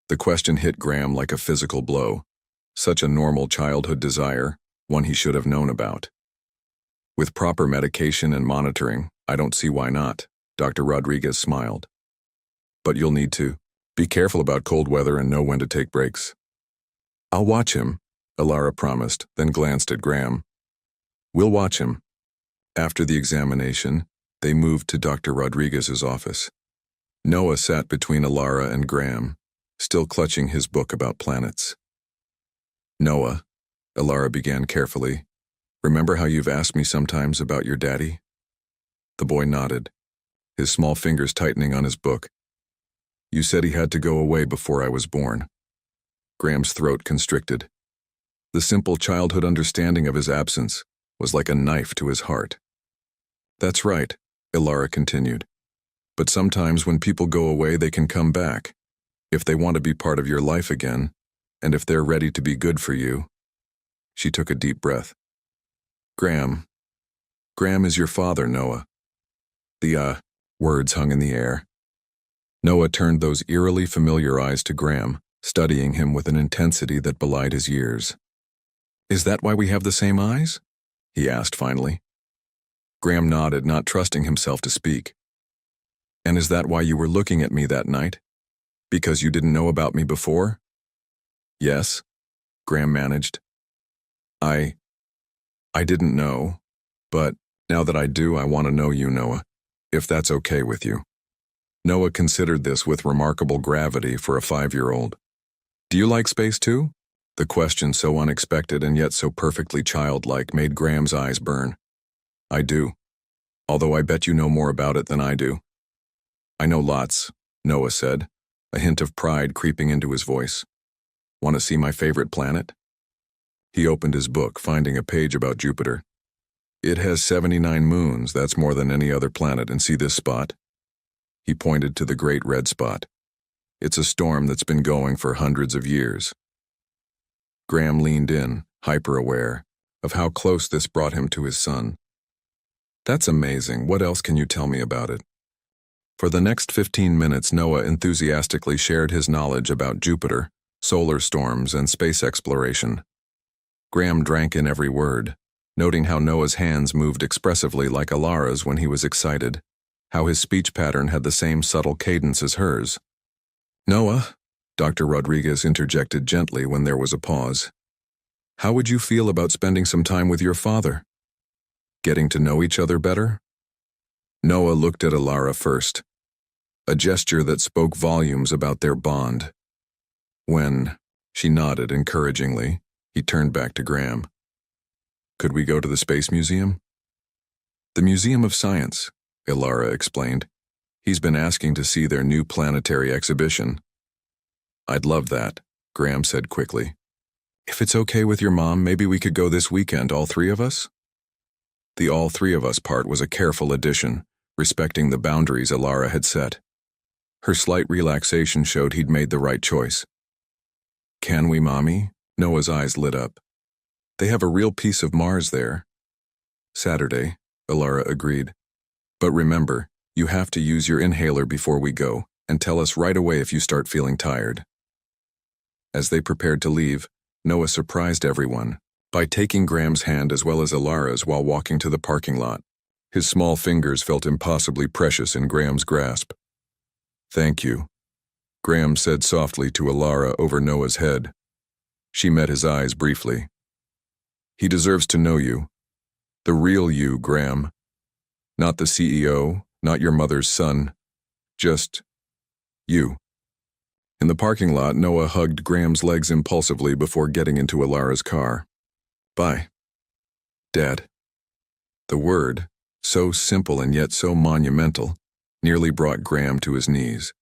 A: The question hit Graham like a physical blow. Such a normal childhood desire, one he should have known about. "With proper medication and monitoring, I don't see why not," Dr. Rodriguez smiled. "But you'll need to be careful about cold weather and know when to take breaks." "I'll watch him," Ilara promised, then glanced at Graham. "We'll watch him." After the examination, they moved to Dr. Rodriguez's office. Noah sat between Ilara and Graham, still clutching his book about planets. "Noah," Ilara began carefully, "remember how you've asked me sometimes about your daddy?" The boy nodded, his small fingers tightening on his book. "You said he had to go away before I was born." Graham's throat constricted. The simple childhood understanding of his absence was like a knife to his heart. "That's right," Ilara continued. "But sometimes when people go away, they can come back, if they want to be part of your life again, and if they're ready to be good for you." She took a deep breath. Graham is your father, Noah." The words hung in the air. Noah turned those eerily familiar eyes to Graham, studying him with an intensity that belied his years. "Is that why we have the same eyes?" he asked finally. Graham nodded, not trusting himself to speak. "And is that why you were looking at me that night? Because you didn't know about me before?" "Yes," Graham managed. I didn't know, but now that I do, I want to know you, Noah, if that's okay with you." Noah considered this with remarkable gravity for a 5-year-old. "Do you like space too?" The question, so unexpected and yet so perfectly childlike, made Graham's eyes burn. "I do. Although I bet you know more about it than I do." "I know lots," Noah said, a hint of pride creeping into his voice. "Want to see my favorite planet?" He opened his book, finding a page about Jupiter. "It has 79 moons, that's more than any other planet, and see this spot?" He pointed to the great red spot. "It's a storm that's been going for hundreds of years." Graham leaned in, hyper-aware of how close this brought him to his son. "That's amazing. What else can you tell me about it?" For the next 15 minutes, Noah enthusiastically shared his knowledge about Jupiter, solar storms, and space exploration. Graham drank in every word, noting how Noah's hands moved expressively like Alara's when he was excited, how his speech pattern had the same subtle cadence as hers. "Noah," Dr. Rodriguez interjected gently when there was a pause, "how would you feel about spending some time with your father? Getting to know each other better?" Noah looked at Alara first, a gesture that spoke volumes about their bond. When she nodded encouragingly, he turned back to Graham. "Could we go to the Space Museum?" "The Museum of Science," Alara explained. "He's been asking to see their new planetary exhibition." "I'd love that," Graham said quickly. "If it's okay with your mom, maybe we could go this weekend, all three of us?" The all three of us part was a careful addition, respecting the boundaries Alara had set. Her slight relaxation showed he'd made the right choice. "Can we, Mommy?" Noah's eyes lit up. "They have a real piece of Mars there." "Saturday," Alara agreed. "But remember, you have to use your inhaler before we go, and tell us right away if you start feeling tired." As they prepared to leave, Noah surprised everyone by taking Graham's hand as well as Alara's while walking to the parking lot. His small fingers felt impossibly precious in Graham's grasp. "Thank you," Graham said softly to Alara over Noah's head. She met his eyes briefly. "He deserves to know you. The real you, Graham. Not the CEO, not your mother's son. Just you." In the parking lot, Noah hugged Graham's legs impulsively before getting into Alara's car. "Bye, Dad." The word, so simple and yet so monumental, nearly brought Graham to his knees.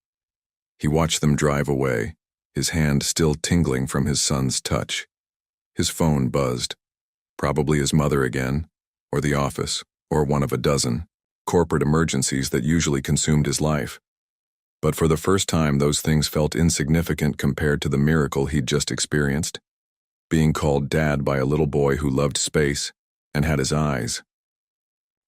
A: He watched them drive away, his hand still tingling from his son's touch. His phone buzzed. Probably his mother again, or the office, or one of a dozen corporate emergencies that usually consumed his life. But for the first time, those things felt insignificant compared to the miracle he'd just experienced. Being called Dad by a little boy who loved space and had his eyes.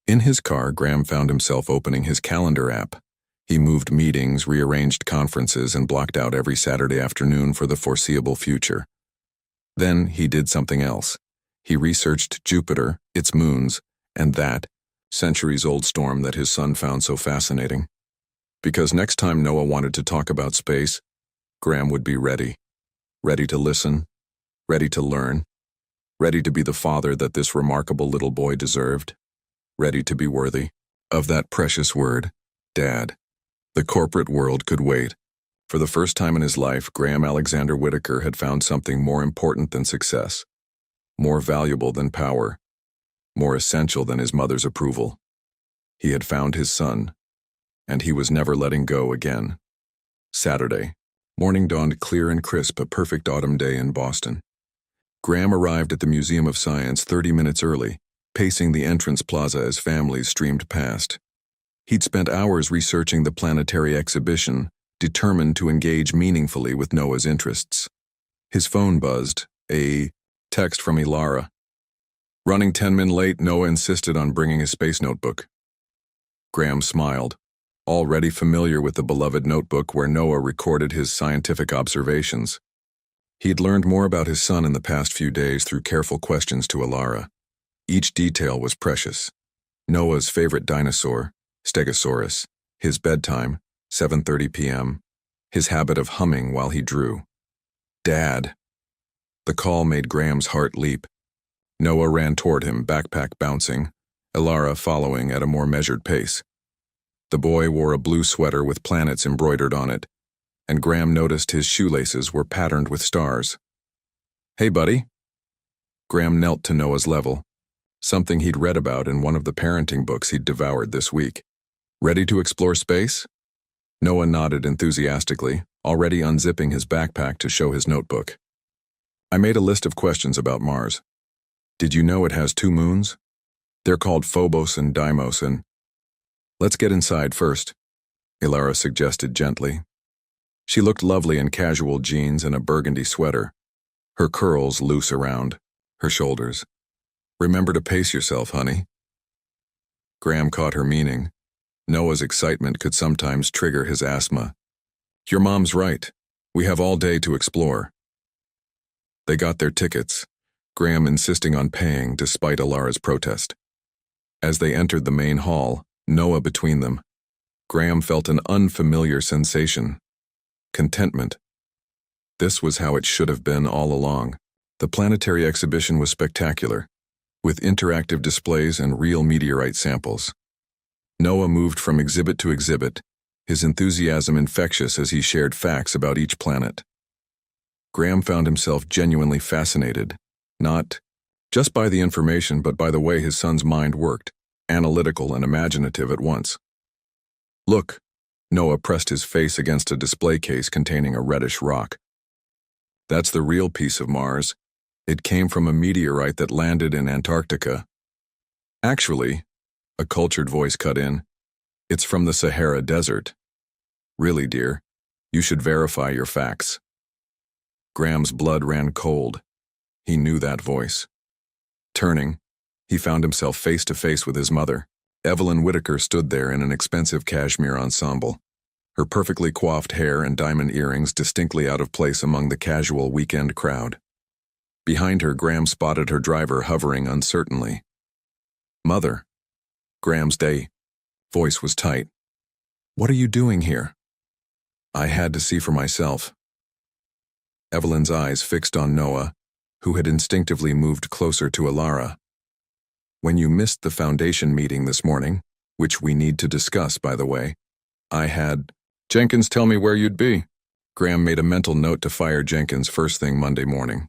A: In his car, Graham found himself opening his calendar app. He moved meetings, rearranged conferences, and blocked out every Saturday afternoon for the foreseeable future. Then he did something else. He researched Jupiter, its moons, and that centuries-old storm that his son found so fascinating. Because next time Noah wanted to talk about space, Graham would be ready. Ready to listen, ready to learn, ready to be the father that this remarkable little boy deserved, ready to be worthy of that precious word, Dad. The corporate world could wait. For the first time in his life, Graham Alexander Whitaker had found something more important than success, more valuable than power, more essential than his mother's approval. He had found his son, and he was never letting go again. Saturday. Morning dawned clear and crisp, a perfect autumn day in Boston. Graham arrived at the Museum of Science 30 minutes early, pacing the entrance plaza as families streamed past. He'd spent hours researching the planetary exhibition, determined to engage meaningfully with Noah's interests. His phone buzzed, a text from Alara. Running 10 minutes late, Noah insisted on bringing his space notebook. Graham smiled, already familiar with the beloved notebook where Noah recorded his scientific observations. He'd learned more about his son in the past few days through careful questions to Alara. Each detail was precious. Noah's favorite dinosaur, Stegosaurus, his bedtime, 7:30 p.m., his habit of humming while he drew. Dad. The call made Graham's heart leap. Noah ran toward him, backpack bouncing, Alara following at a more measured pace. The boy wore a blue sweater with planets embroidered on it, and Graham noticed his shoelaces were patterned with stars. "Hey, buddy." Graham knelt to Noah's level, something he'd read about in one of the parenting books he'd devoured this week. "Ready to explore space?" Noah nodded enthusiastically, already unzipping his backpack to show his notebook. "I made a list of questions about Mars. Did you know it has 2 moons? They're called Phobos and Deimos, and let's get inside first," Alara suggested gently. She looked lovely in casual jeans and a burgundy sweater, her curls loose around her shoulders. "Remember to pace yourself, honey." Graham caught her meaning. Noah's excitement could sometimes trigger his asthma. Your mom's right. We have all day to explore. They got their tickets, Graham insisting on paying despite Alara's protest. As they entered the main hall, Noah between them, Graham felt an unfamiliar sensation. Contentment. This was how it should have been all along. The planetary exhibition was spectacular, with interactive displays and real meteorite samples. Noah moved from exhibit to exhibit, his enthusiasm infectious as he shared facts about each planet. Graham found himself genuinely fascinated, not just by the information but by the way his son's mind worked, analytical and imaginative at once. Look, Noah pressed his face against a display case containing a reddish rock. That's the real piece of Mars. It came from a meteorite that landed in Antarctica. Actually, a cultured voice cut in, it's from the Sahara Desert. Really, dear, you should verify your facts. Graham's blood ran cold. He knew that voice. Turning, he found himself face to face with his mother. Evelyn Whitaker stood there in an expensive cashmere ensemble, her perfectly coiffed hair and diamond earrings distinctly out of place among the casual weekend crowd. Behind her, Graham spotted her driver hovering uncertainly. Mother. Graham's voice was tight. What are you doing here? I had to see for myself. Evelyn's eyes fixed on Noah, who had instinctively moved closer to Alara. When you missed the foundation meeting this morning, which we need to discuss, by the way, I had Jenkins tell me where you'd be. Graham made a mental note to fire Jenkins first thing Monday morning.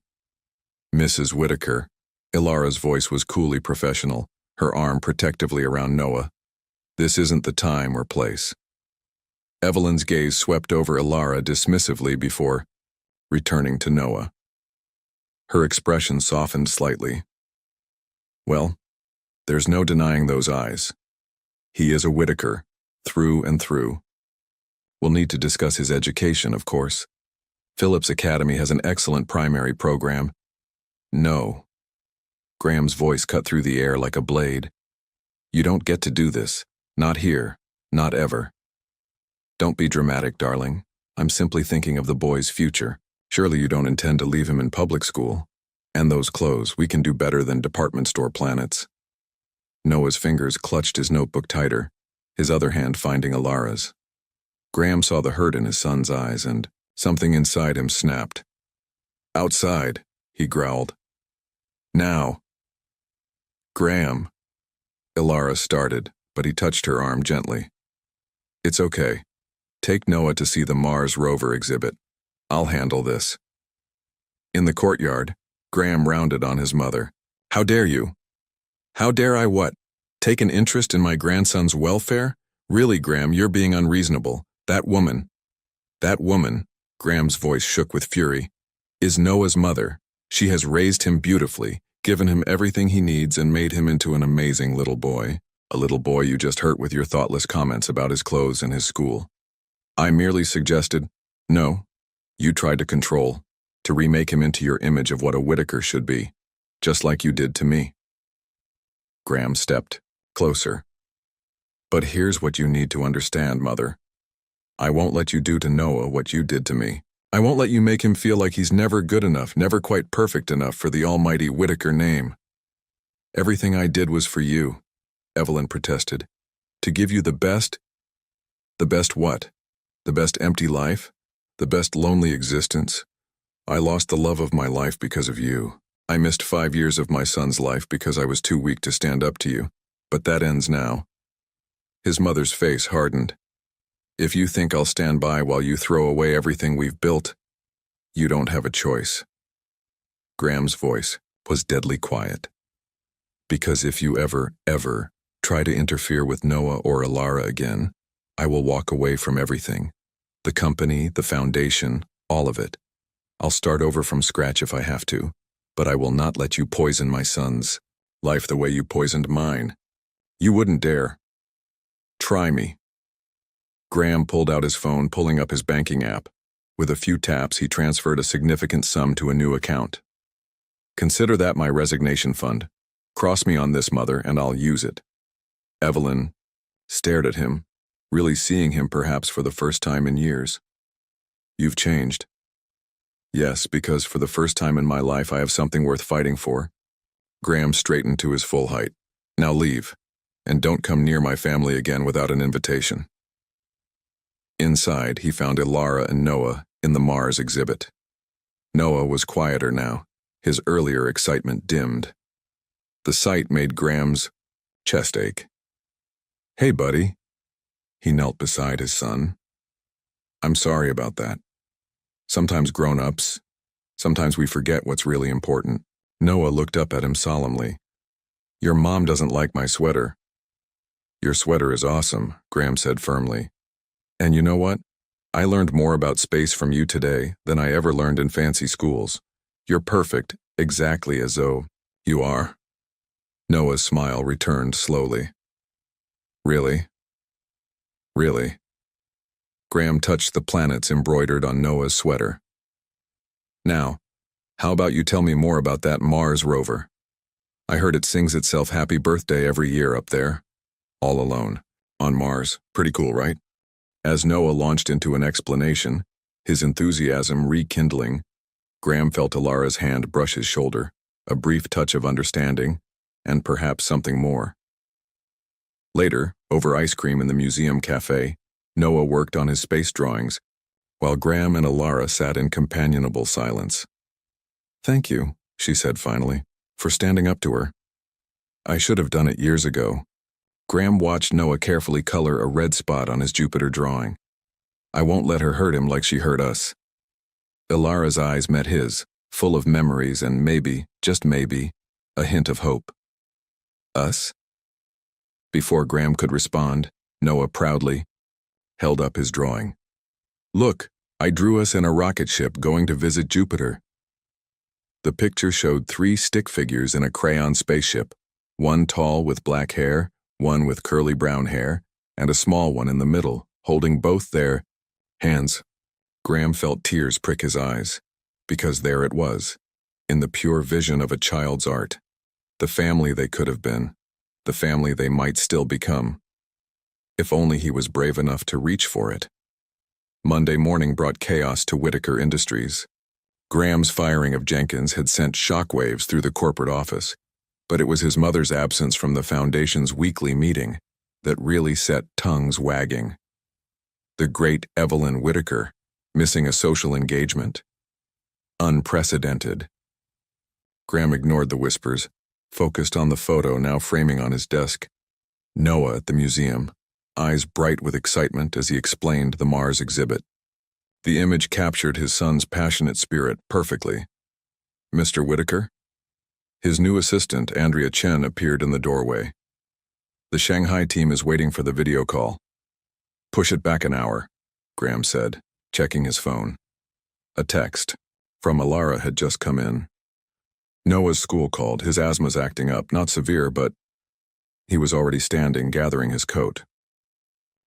A: Mrs. Whitaker. Ilara's voice was coolly professional, her arm protectively around Noah. This isn't the time or place. Evelyn's gaze swept over Ilara dismissively before returning to Noah. Her expression softened slightly. Well, there's no denying those eyes. He is a Whitaker, through and through. We'll need to discuss his education, of course. Phillips Academy has an excellent primary program. No. Graham's voice cut through the air like a blade. You don't get to do this. Not here. Not ever. Don't be dramatic, darling. I'm simply thinking of the boy's future. Surely you don't intend to leave him in public school. And those clothes, we can do better than department store planets. Noah's fingers clutched his notebook tighter, his other hand finding Alara's. Graham saw the hurt in his son's eyes, and something inside him snapped. Outside, he growled. Now. Graham. Ilara started, but he touched her arm gently. It's okay. Take Noah to see the Mars rover exhibit. I'll handle this. In the courtyard, Graham rounded on his mother. How dare you? How dare I what? Take an interest in my grandson's welfare? Really, Graham, you're being unreasonable. That woman, Graham's voice shook with fury, is Noah's mother. She has raised him beautifully, given him everything he needs, and made him into an amazing little boy. A little boy you just hurt with your thoughtless comments about his clothes and his school. I merely suggested, no, you tried to control, to remake him into your image of what a Whitaker should be, just like you did to me. Graham stepped closer. But here's what you need to understand, Mother. I won't let you do to Noah what you did to me. I won't let you make him feel like he's never good enough, never quite perfect enough for the almighty Whitaker name. Everything I did was for you, Evelyn protested. To give you the best. The best what? The best empty life? The best lonely existence? I lost the love of my life because of you. I missed 5 years of my son's life because I was too weak to stand up to you. But that ends now. His mother's face hardened. If you think I'll stand by while you throw away everything we've built, you don't have a choice. Graham's voice was deadly quiet. Because if you ever try to interfere with Noah or Ilara again, I will walk away from everything. The company, the foundation, all of it. I'll start over from scratch if I have to, but I will not let you poison my son's life the way you poisoned mine. You wouldn't dare. Try me. Graham pulled out his phone, pulling up his banking app. With a few taps, he transferred a significant sum to a new account. Consider that my resignation fund. Cross me on this, Mother, and I'll use it. Evelyn, stared at him, really seeing him perhaps for the first time in years. You've changed. Yes, because for the first time in my life I have something worth fighting for. Graham straightened to his full height. Now leave, and don't come near my family again without an invitation. Inside, he found Ilara and Noah in the Mars exhibit. Noah was quieter now, his earlier excitement dimmed. The sight made Graham's chest ache. Hey, buddy. He knelt beside his son. I'm sorry about that. Sometimes grown-ups, sometimes we forget what's really important. Noah looked up at him solemnly. Your mom doesn't like my sweater. Your sweater is awesome, Graham said firmly. And you know what? I learned more about space from you today than I ever learned in fancy schools. You're perfect, exactly as though you are. Noah's smile returned slowly. Really? Really? Graham touched the planets embroidered on Noah's sweater. Now, how about you tell me more about that Mars rover? I heard it sings itself happy birthday every year up there. All alone. On Mars. Pretty cool, right? As Noah launched into an explanation, his enthusiasm rekindling, Graham felt Ilara's hand brush his shoulder, a brief touch of understanding, and perhaps something more. Later, over ice cream in the museum cafe, Noah worked on his space drawings, while Graham and Ilara sat in companionable silence. Thank you, she said finally, for standing up to her. I should have done it years ago. Graham watched Noah carefully color a red spot on his Jupiter drawing. I won't let her hurt him like she hurt us. Ilara's eyes met his, full of memories and maybe, just maybe, a hint of hope. Us? Before Graham could respond, Noah proudly held up his drawing. Look, I drew us in a rocket ship going to visit Jupiter. The picture showed 3 stick figures in a crayon spaceship, one tall with black hair, one with curly brown hair, and a small one in the middle, holding both their hands. Graham felt tears prick his eyes, because there it was, in the pure vision of a child's art, the family they could have been, the family they might still become. If only he was brave enough to reach for it. Monday morning brought chaos to Whitaker Industries. Graham's firing of Jenkins had sent shockwaves through the corporate office, but it was his mother's absence from the Foundation's weekly meeting that really set tongues wagging. The great Evelyn Whitaker, missing a social engagement. Unprecedented. Graham ignored the whispers, focused on the photo now framing on his desk. Noah at the museum, eyes bright with excitement as he explained the Mars exhibit. The image captured his son's passionate spirit perfectly. Mr. Whitaker? His new assistant, Andrea Chen, appeared in the doorway. The Shanghai team is waiting for the video call. Push it back an hour, Graham said, checking his phone. A text from Ilara had just come in. Noah's school called. His asthma's acting up, not severe, but he was already standing, gathering his coat.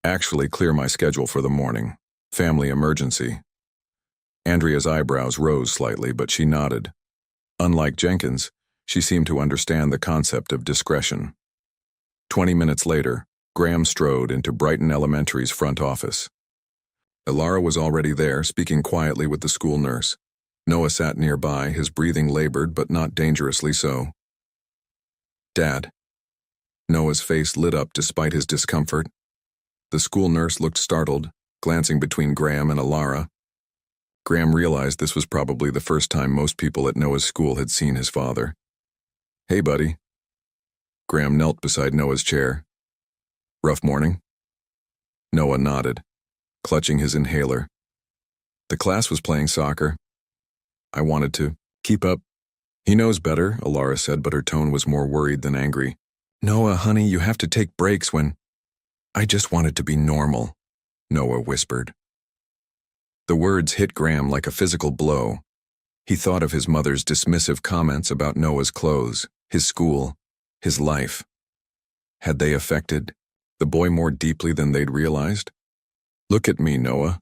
A: Actually, clear my schedule for the morning. Family emergency. Andrea's eyebrows rose slightly, but she nodded. Unlike Jenkins, she seemed to understand the concept of discretion. 20 minutes later, Graham strode into Brighton Elementary's front office. Ilara was already there, speaking quietly with the school nurse. Noah sat nearby, his breathing labored but not dangerously so. Dad. Noah's face lit up despite his discomfort. The school nurse looked startled, glancing between Graham and Ilara. Graham realized this was probably the first time most people at Noah's school had seen his father. Hey, buddy. Graham knelt beside Noah's chair. Rough morning? Noah nodded, clutching his inhaler. The class was playing soccer. I wanted to keep up. He knows better, Ilara said, but her tone was more worried than angry. Noah, honey, you have to take breaks when... I just wanted to be normal, Noah whispered. The words hit Graham like a physical blow. He thought of his mother's dismissive comments about Noah's clothes, his school, his life. Had they affected the boy more deeply than they'd realized? Look at me, Noah.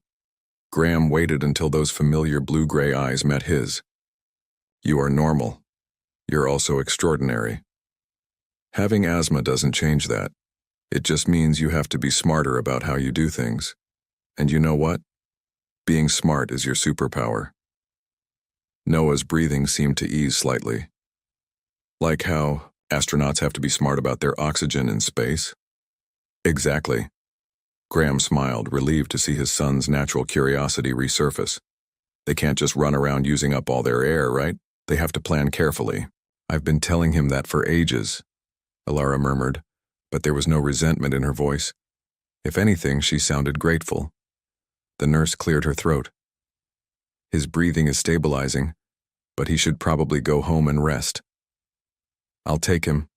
A: Graham waited until those familiar blue-gray eyes met his. You are normal. You're also extraordinary. Having asthma doesn't change that. It just means you have to be smarter about how you do things. And you know what? Being smart is your superpower. Noah's breathing seemed to ease slightly. Like how astronauts have to be smart about their oxygen in space? Exactly. Graham smiled, relieved to see his son's natural curiosity resurface. They can't just run around using up all their air, right? They have to plan carefully. I've been telling him that for ages, Alara murmured, but there was no resentment in her voice. If anything, she sounded grateful. The nurse cleared her throat. His breathing is stabilizing, but he should probably go home and rest. I'll take him,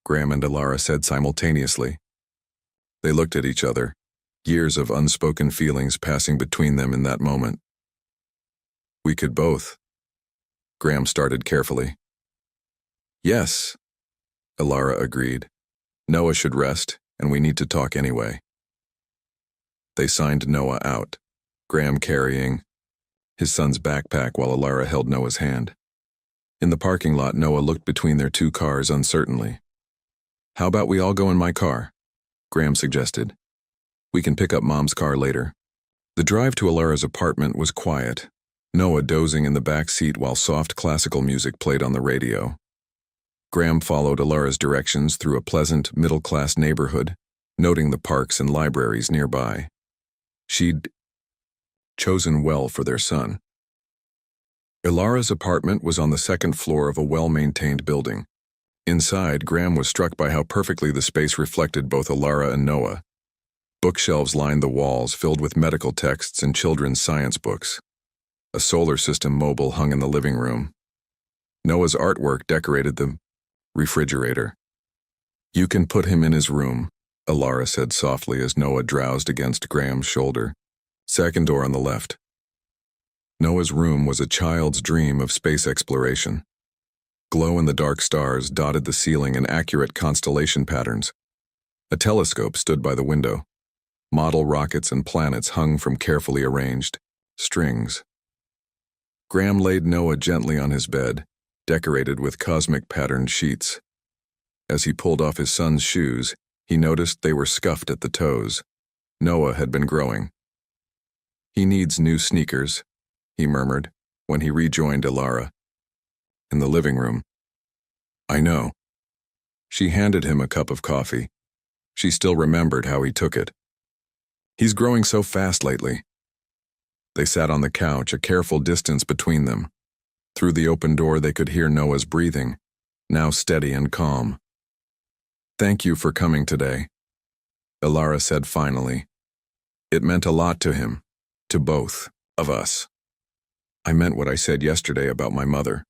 A: Graham and Alara said simultaneously. They looked at each other, years of unspoken feelings passing between them in that moment. We could both. Graham started carefully. Yes, Alara agreed. Noah should rest, and we need to talk anyway. They signed Noah out, Graham carrying his son's backpack while Alara held Noah's hand. In the parking lot, Noah looked between their two cars uncertainly. How about we all go in my car? Graham suggested. We can pick up Mom's car later. The drive to Alara's apartment was quiet, Noah dozing in the back seat while soft classical music played on the radio. Graham followed Alara's directions through a pleasant, middle-class neighborhood, noting the parks and libraries nearby. She'd chosen well for their son. Alara's apartment was on the second floor of a well-maintained building. Inside, Graham was struck by how perfectly the space reflected both Alara and Noah. Bookshelves lined the walls, filled with medical texts and children's science books. A solar system mobile hung in the living room. Noah's artwork decorated the refrigerator. You can put him in his room, Alara said softly as Noah drowsed against Graham's shoulder. Second door on the left. Noah's room was a child's dream of space exploration. Glow-in-the-dark stars dotted the ceiling in accurate constellation patterns. A telescope stood by the window. Model rockets and planets hung from carefully arranged strings. Graham laid Noah gently on his bed, decorated with cosmic patterned sheets. As he pulled off his son's shoes, he noticed they were scuffed at the toes. Noah had been growing. He needs new sneakers, he murmured when he rejoined Alara. In the living room. I know. She handed him a cup of coffee. She still remembered how he took it. He's growing so fast lately. They sat on the couch, a careful distance between them. Through the open door they could hear Noah's breathing, now steady and calm. Thank you for coming today, Alara said finally. It meant a lot to him, to both of us. I meant what I said yesterday about my mother.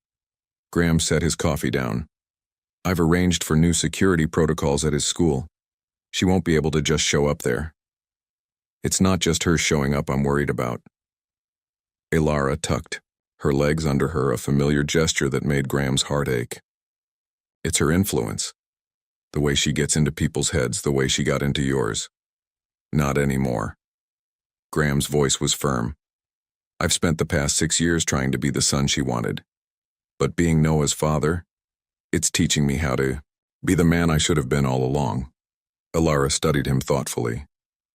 A: Graham set his coffee down. I've arranged for new security protocols at his school. She won't be able to just show up there. It's not just her showing up I'm worried about. Alara tucked her legs under her, a familiar gesture that made Graham's heart ache. It's her influence. The way she gets into people's heads, the way she got into yours. Not anymore. Graham's voice was firm. I've spent the past 6 years trying to be the son she wanted. But being Noah's father, it's teaching me how to be the man I should have been all along. Alara studied him thoughtfully.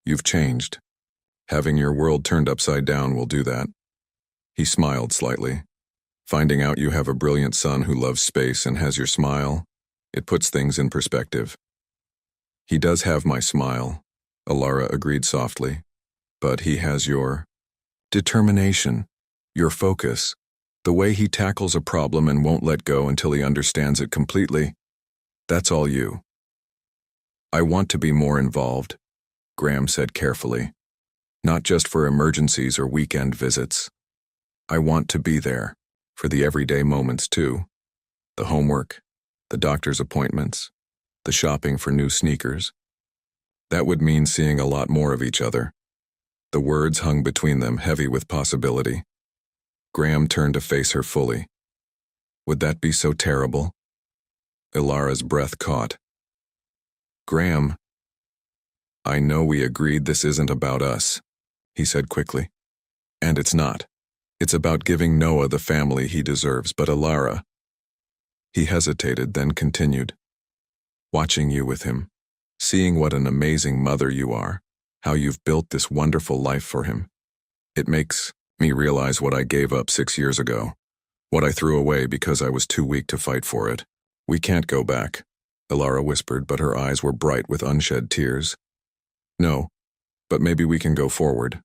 A: You've changed. Having your world turned upside down will do that. He smiled slightly. Finding out you have a brilliant son who loves space and has your smile, it puts things in perspective. He does have my smile, Alara agreed softly. But he has your determination, your focus, the way he tackles a problem and won't let go until he understands it completely. That's all you. I want to be more involved, Graham said carefully. Not just for emergencies or weekend visits. I want to be there, for the everyday moments too. The homework, the doctor's appointments, the shopping for new sneakers. That would mean seeing a lot more of each other. The words hung between them, heavy with possibility. Graham turned to face her fully. Would that be so terrible? Alara's breath caught. Graham, I know we agreed this isn't about us, he said quickly. And it's not. It's about giving Noah the family he deserves, but Alara. He hesitated, then continued. Watching you with him. seeing what an amazing mother you are, how you've built this wonderful life for him. It makes me realize what I gave up 6 years ago, what I threw away because I was too weak to fight for it. We can't go back, Ilara whispered, but her eyes were bright with unshed tears. No, but maybe we can go forward,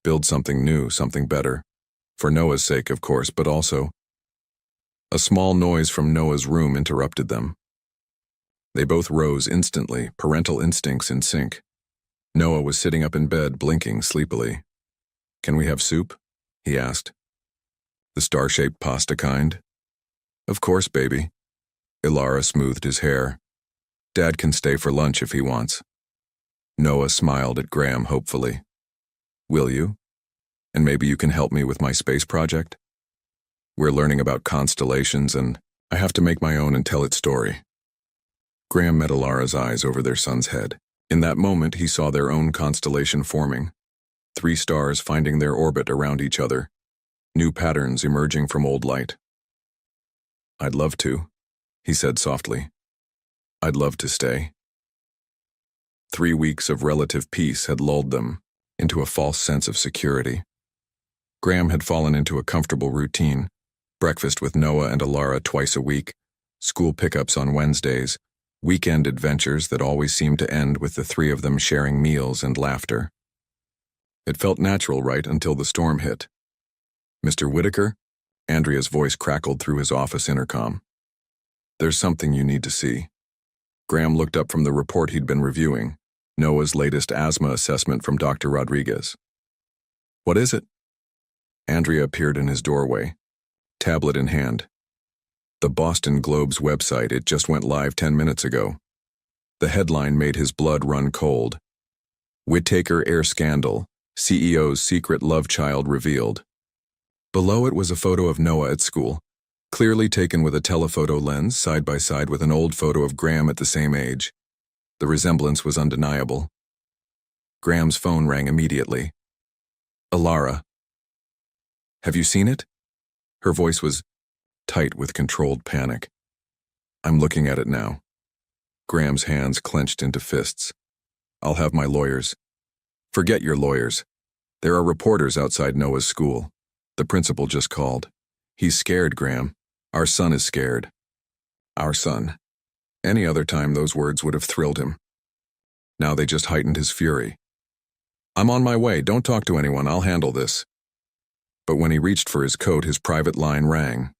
A: build something new, something better. For Noah's sake, of course, but also... A small noise from Noah's room interrupted them. They both rose instantly, parental instincts in sync. Noah was sitting up in bed, blinking sleepily. "Can we have soup?" he asked. "The star-shaped pasta kind?" "Of course, baby." Ilara smoothed his hair. "Dad can stay for lunch if he wants." Noah smiled at Graham hopefully. "Will you? And maybe you can help me with my space project? We're learning about constellations and I have to make my own and tell its story." Graham met Ilara's eyes over their son's head. In that moment, he saw their own constellation forming. 3 stars finding their orbit around each other. New patterns emerging from old light. "I'd love to," he said softly. "I'd love to stay." 3 weeks of relative peace had lulled them into a false sense of security. Graham had fallen into a comfortable routine. Breakfast with Noah and Ilara twice a week, school pickups on Wednesdays, weekend adventures that always seemed to end with the 3 of them sharing meals and laughter. It felt natural right until the storm hit. "Mr. Whitaker?" Andrea's voice crackled through his office intercom. "There's something you need to see." Graham looked up from the report he'd been reviewing, Noah's latest asthma assessment from Dr. Rodriguez. "What is it?" Andrea appeared in his doorway, tablet in hand. The Boston Globe's website, it just went live 10 minutes ago. The headline made his blood run cold. "Whitaker Air Scandal, CEO's secret love child revealed." Below it was a photo of Noah at school, clearly taken with a telephoto lens side by side with an old photo of Graham at the same age. The resemblance was undeniable. Graham's phone rang immediately. "Ilara. Have you seen it?" Her voice was tight with controlled panic. "I'm looking at it now." Graham's hands clenched into fists. "I'll have my lawyers." "Forget your lawyers. There are reporters outside Noah's school. The principal just called. He's scared, Graham. Our son is scared." Our son. Any other time those words would have thrilled him. Now they just heightened his fury. "I'm on my way. Don't talk to anyone. I'll handle this." But when he reached for his coat, his private line rang.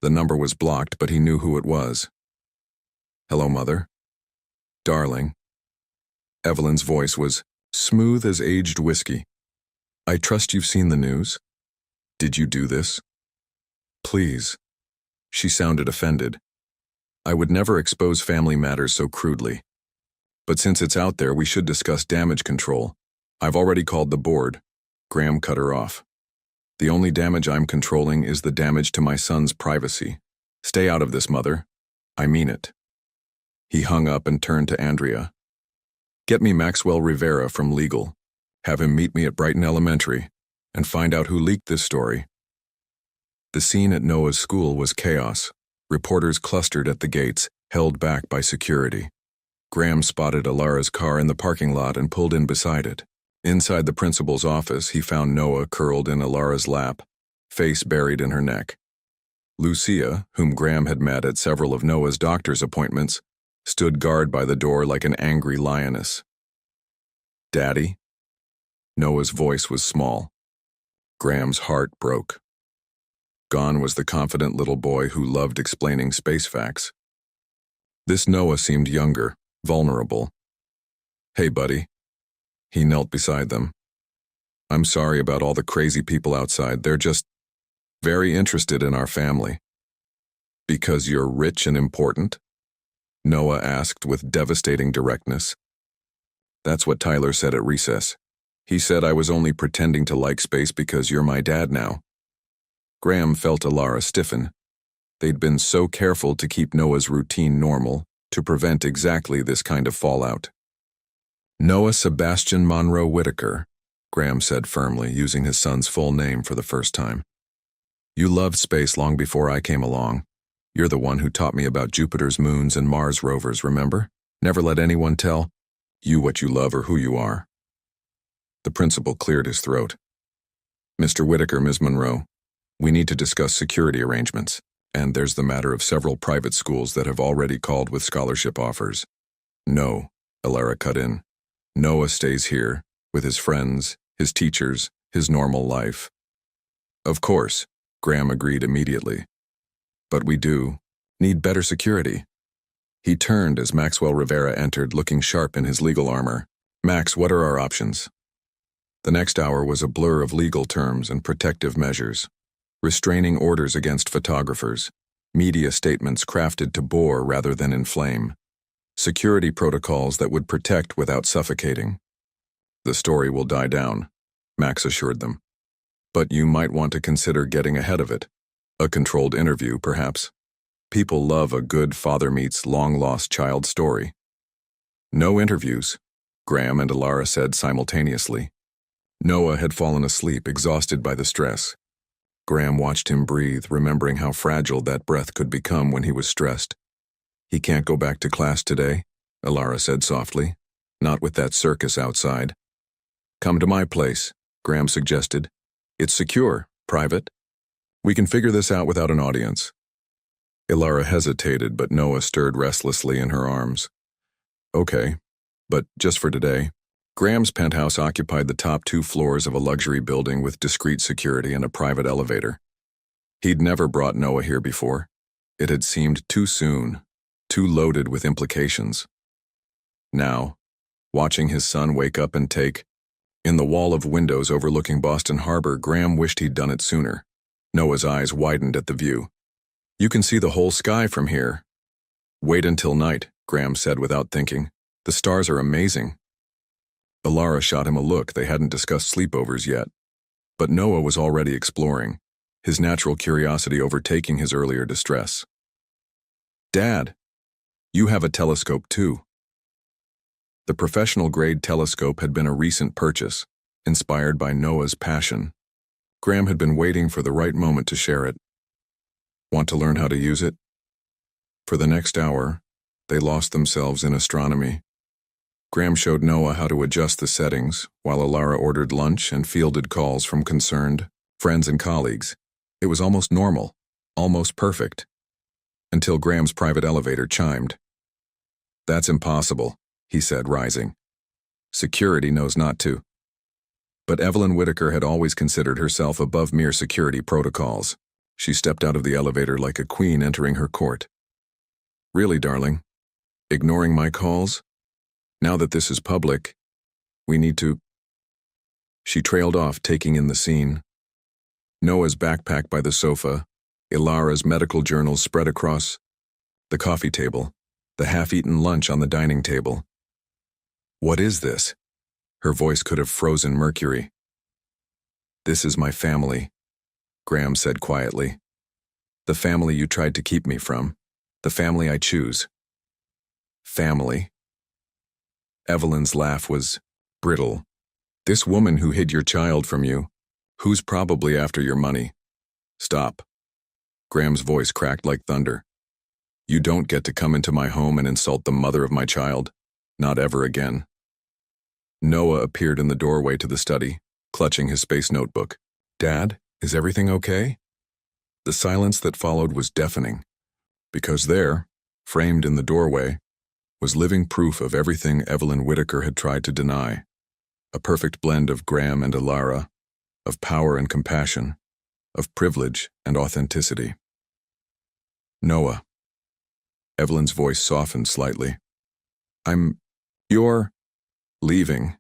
A: The number was blocked, but he knew who it was. "Hello, Mother." "Darling." Evelyn's voice was smooth as aged whiskey. "I trust you've seen the news. Did you do this?" "Please." She sounded offended. "I would never expose family matters so crudely. But since it's out there, we should discuss damage control. I've already called the board." Graham cut her off. "The only damage I'm controlling is the damage to my son's privacy. Stay out of this, Mother. I mean it." He hung up and turned to Andrea. "Get me Maxwell Rivera from legal. Have him meet me at Brighton Elementary and find out who leaked this story." The scene at Noah's school was chaos. Reporters clustered at the gates, held back by security. Graham spotted Ilara's car in the parking lot and pulled in beside it. Inside the principal's office, he found Noah curled in Ilara's lap, face buried in her neck. Lucia, whom Graham had met at several of Noah's doctor's appointments, stood guard by the door like an angry lioness. "Daddy?" Noah's voice was small. Graham's heart broke. Gone was the confident little boy who loved explaining space facts. This Noah seemed younger, vulnerable. "Hey, buddy." He knelt beside them. "I'm sorry about all the crazy people outside. They're just very interested in our family." "Because you're rich and important?" Noah asked with devastating directness. "That's what Tyler said at recess. He said I was only pretending to like space because you're my dad now." Graham felt Ilara stiffen. They'd been so careful to keep Noah's routine normal, to prevent exactly this kind of fallout. "Noah Sebastian Monroe Whitaker," Graham said firmly, using his son's full name for the first time. "You loved space long before I came along. You're the one who taught me about Jupiter's moons and Mars rovers, remember? Never let anyone tell." You what you love or who you are. The principal cleared his throat. Mr. Whitaker, Ms. Monroe, we need to discuss security arrangements, and there's the matter of several private schools that have already called with scholarship offers. No, Elara cut in. Noah stays here, with his friends, his teachers, his normal life. Of course, Graham agreed immediately. But we do need better security. He turned as Maxwell Rivera entered, looking sharp in his legal armor. Max, what are our options? The next hour was a blur of legal terms and protective measures. Restraining orders against photographers, media statements crafted to bore rather than inflame, security protocols that would protect without suffocating. The story will die down, Max assured them. But you might want to consider getting ahead of it. A controlled interview, perhaps. People love a good father meets long-lost child story. No interviews, Graham and Elara said simultaneously. Noah had fallen asleep, exhausted by the stress. Graham watched him breathe, remembering how fragile that breath could become when he was stressed. He can't go back to class today, Elara said softly. Not with that circus outside. Come to my place, Graham suggested. It's secure, private. We can figure this out without an audience. Elara hesitated, but Noah stirred restlessly in her arms. Okay, but just for today. Graham's penthouse occupied the top 2 floors of a luxury building with discreet security and a private elevator. He'd never brought Noah here before. It had seemed too soon, too loaded with implications. Now, watching his son wake up and take, in the wall of windows overlooking Boston Harbor, Graham wished he'd done it sooner. Noah's eyes widened at the view. You can see the whole sky from here. Wait until night, Graham said without thinking. The stars are amazing. Elara shot him a look. They hadn't discussed sleepovers yet. But Noah was already exploring, his natural curiosity overtaking his earlier distress. Dad, you have a telescope too. The professional-grade telescope had been a recent purchase, inspired by Noah's passion. Graham had been waiting for the right moment to share it. Want to learn how to use it? For the next hour, they lost themselves in astronomy. Graham showed Noah how to adjust the settings, while Elara ordered lunch and fielded calls from concerned friends and colleagues. It was almost normal, almost perfect, until Graham's private elevator chimed. That's impossible, he said, rising. Security knows not to. But Evelyn Whitaker had always considered herself above mere security protocols. She stepped out of the elevator like a queen entering her court. Really, darling? Ignoring my calls? Now that this is public, we need to... She trailed off, taking in the scene. Noah's backpack by the sofa, Elara's medical journals spread across the coffee table, the half-eaten lunch on the dining table. What is this? Her voice could have frozen mercury. This is my family, Graham said quietly. The family you tried to keep me from. The family I choose. Family. Evelyn's laugh was brittle. This woman who hid your child from you, who's probably after your money. Stop. Graham's voice cracked like thunder. You don't get to come into my home and insult the mother of my child. Not ever again. Noah appeared in the doorway to the study, clutching his space notebook. Dad, is everything okay? The silence that followed was deafening, because there, framed in the doorway, was living proof of everything Evelyn Whitaker had tried to deny. A perfect blend of Graham and Elara, of power and compassion, of privilege and authenticity. Noah. Evelyn's voice softened slightly. You're leaving,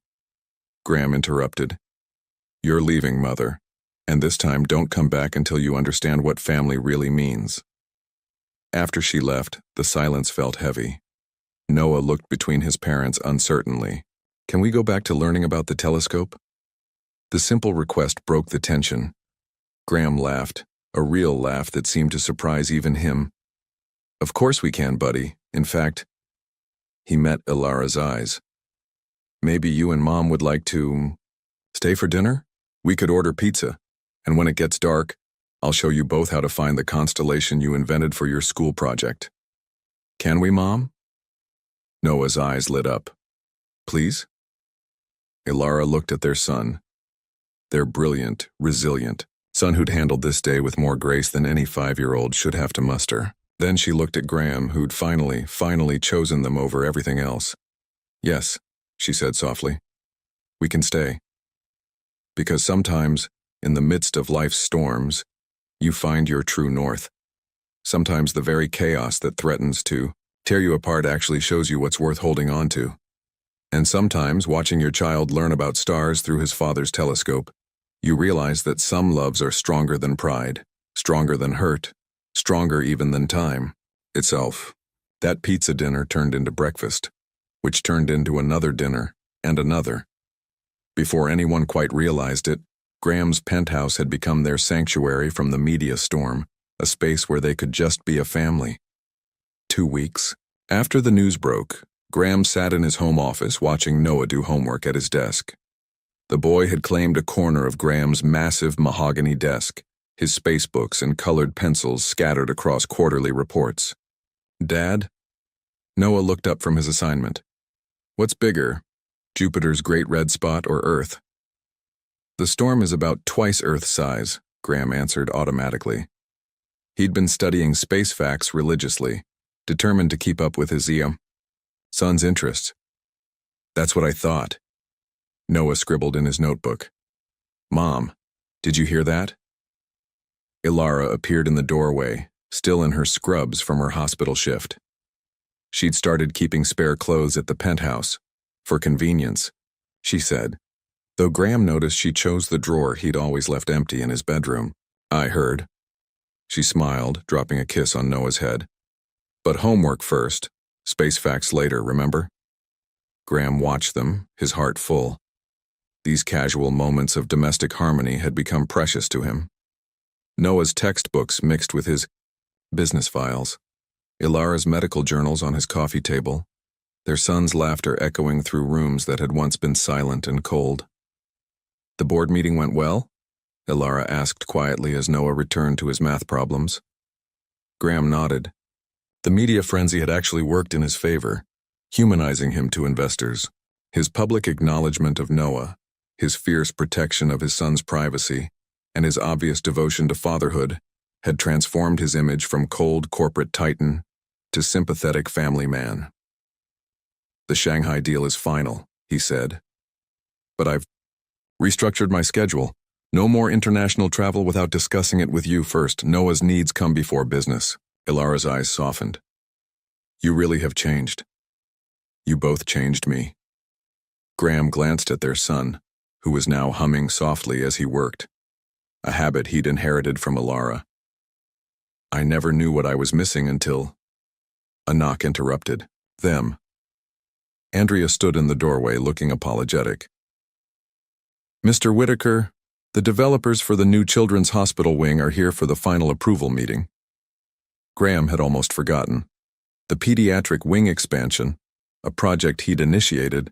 A: Graham interrupted. You're leaving, Mother, and this time don't come back until you understand what family really means. After she left, the silence felt heavy. Noah looked between his parents uncertainly. Can we go back to learning about the telescope? The simple request broke the tension. Graham laughed, a real laugh that seemed to surprise even him. Of course we can, buddy. In fact, he met Elara's eyes. Maybe you and Mom would like to stay for dinner? We could order pizza, and when it gets dark, I'll show you both how to find the constellation you invented for your school project. Can we, Mom? Noah's eyes lit up. Please? Ilara looked at their son. Their brilliant, resilient son who'd handled this day with more grace than any 5-year-old should have to muster. Then she looked at Graham, who'd finally chosen them over everything else. Yes, she said softly. We can stay. Because sometimes, in the midst of life's storms, you find your true north. Sometimes the very chaos that threatens to tear you apart actually shows you what's worth holding on to. And sometimes, watching your child learn about stars through his father's telescope, you realize that some loves are stronger than pride, stronger than hurt, stronger even than time itself. That pizza dinner turned into breakfast, which turned into another dinner and another. Before anyone quite realized it, Graham's penthouse had become their sanctuary from the media storm, a space where they could just be a family. 2 weeks. After the news broke, Graham sat in his home office watching Noah do homework at his desk. The boy had claimed a corner of Graham's massive mahogany desk, his space books and colored pencils scattered across quarterly reports. Dad? Noah looked up from his assignment. What's bigger, Jupiter's great red spot or Earth? The storm is about twice Earth's size, Graham answered automatically. He'd been studying space facts religiously, determined to keep up with his son's interests. That's what I thought. Noah scribbled in his notebook. Mom, did you hear that? Ilara appeared in the doorway, still in her scrubs from her hospital shift. She'd started keeping spare clothes at the penthouse, for convenience, she said, though Graham noticed she chose the drawer he'd always left empty in his bedroom. I heard. She smiled, dropping a kiss on Noah's head. But homework first, space facts later, remember? Graham watched them, his heart full. These casual moments of domestic harmony had become precious to him. Noah's textbooks mixed with his business files, Ilara's medical journals on his coffee table, their son's laughter echoing through rooms that had once been silent and cold. The board meeting went well? Ilara asked quietly as Noah returned to his math problems. Graham nodded. The media frenzy had actually worked in his favor, humanizing him to investors. His public acknowledgement of Noah, his fierce protection of his son's privacy, and his obvious devotion to fatherhood had transformed his image from cold corporate titan to sympathetic family man. The Shanghai deal is final, he said. But I've restructured my schedule. No more international travel without discussing it with you first. Noah's needs come before business. Ilara's eyes softened. You really have changed. You both changed me. Graham glanced at their son, who was now humming softly as he worked, a habit he'd inherited from Ilara. I never knew what I was missing until... A knock interrupted. Them. Andrea stood in the doorway looking apologetic. Mr. Whitaker, the developers for the new Children's Hospital wing are here for the final approval meeting. Graham had almost forgotten. The pediatric wing expansion, a project he'd initiated,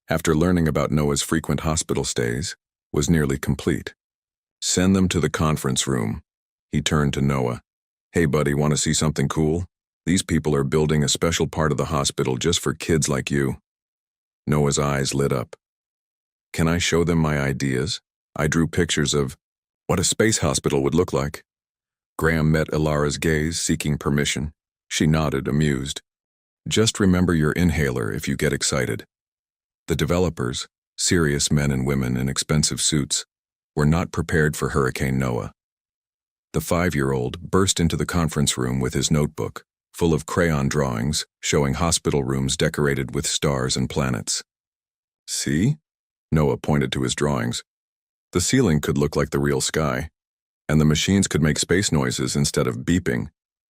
A: after learning about Noah's frequent hospital stays, was nearly complete. Send them to the conference room. He turned to Noah. Hey buddy, want to see something cool? These people are building a special part of the hospital just for kids like you. Noah's eyes lit up. Can I show them my ideas? I drew pictures of what a space hospital would look like. Graham met Ilara's gaze, seeking permission. She nodded, amused. Just remember your inhaler if you get excited. The developers, serious men and women in expensive suits, were not prepared for Hurricane Noah. The 5-year-old burst into the conference room with his notebook, full of crayon drawings showing hospital rooms decorated with stars and planets. See? Noah pointed to his drawings. The ceiling could look like the real sky, and the machines could make space noises instead of beeping.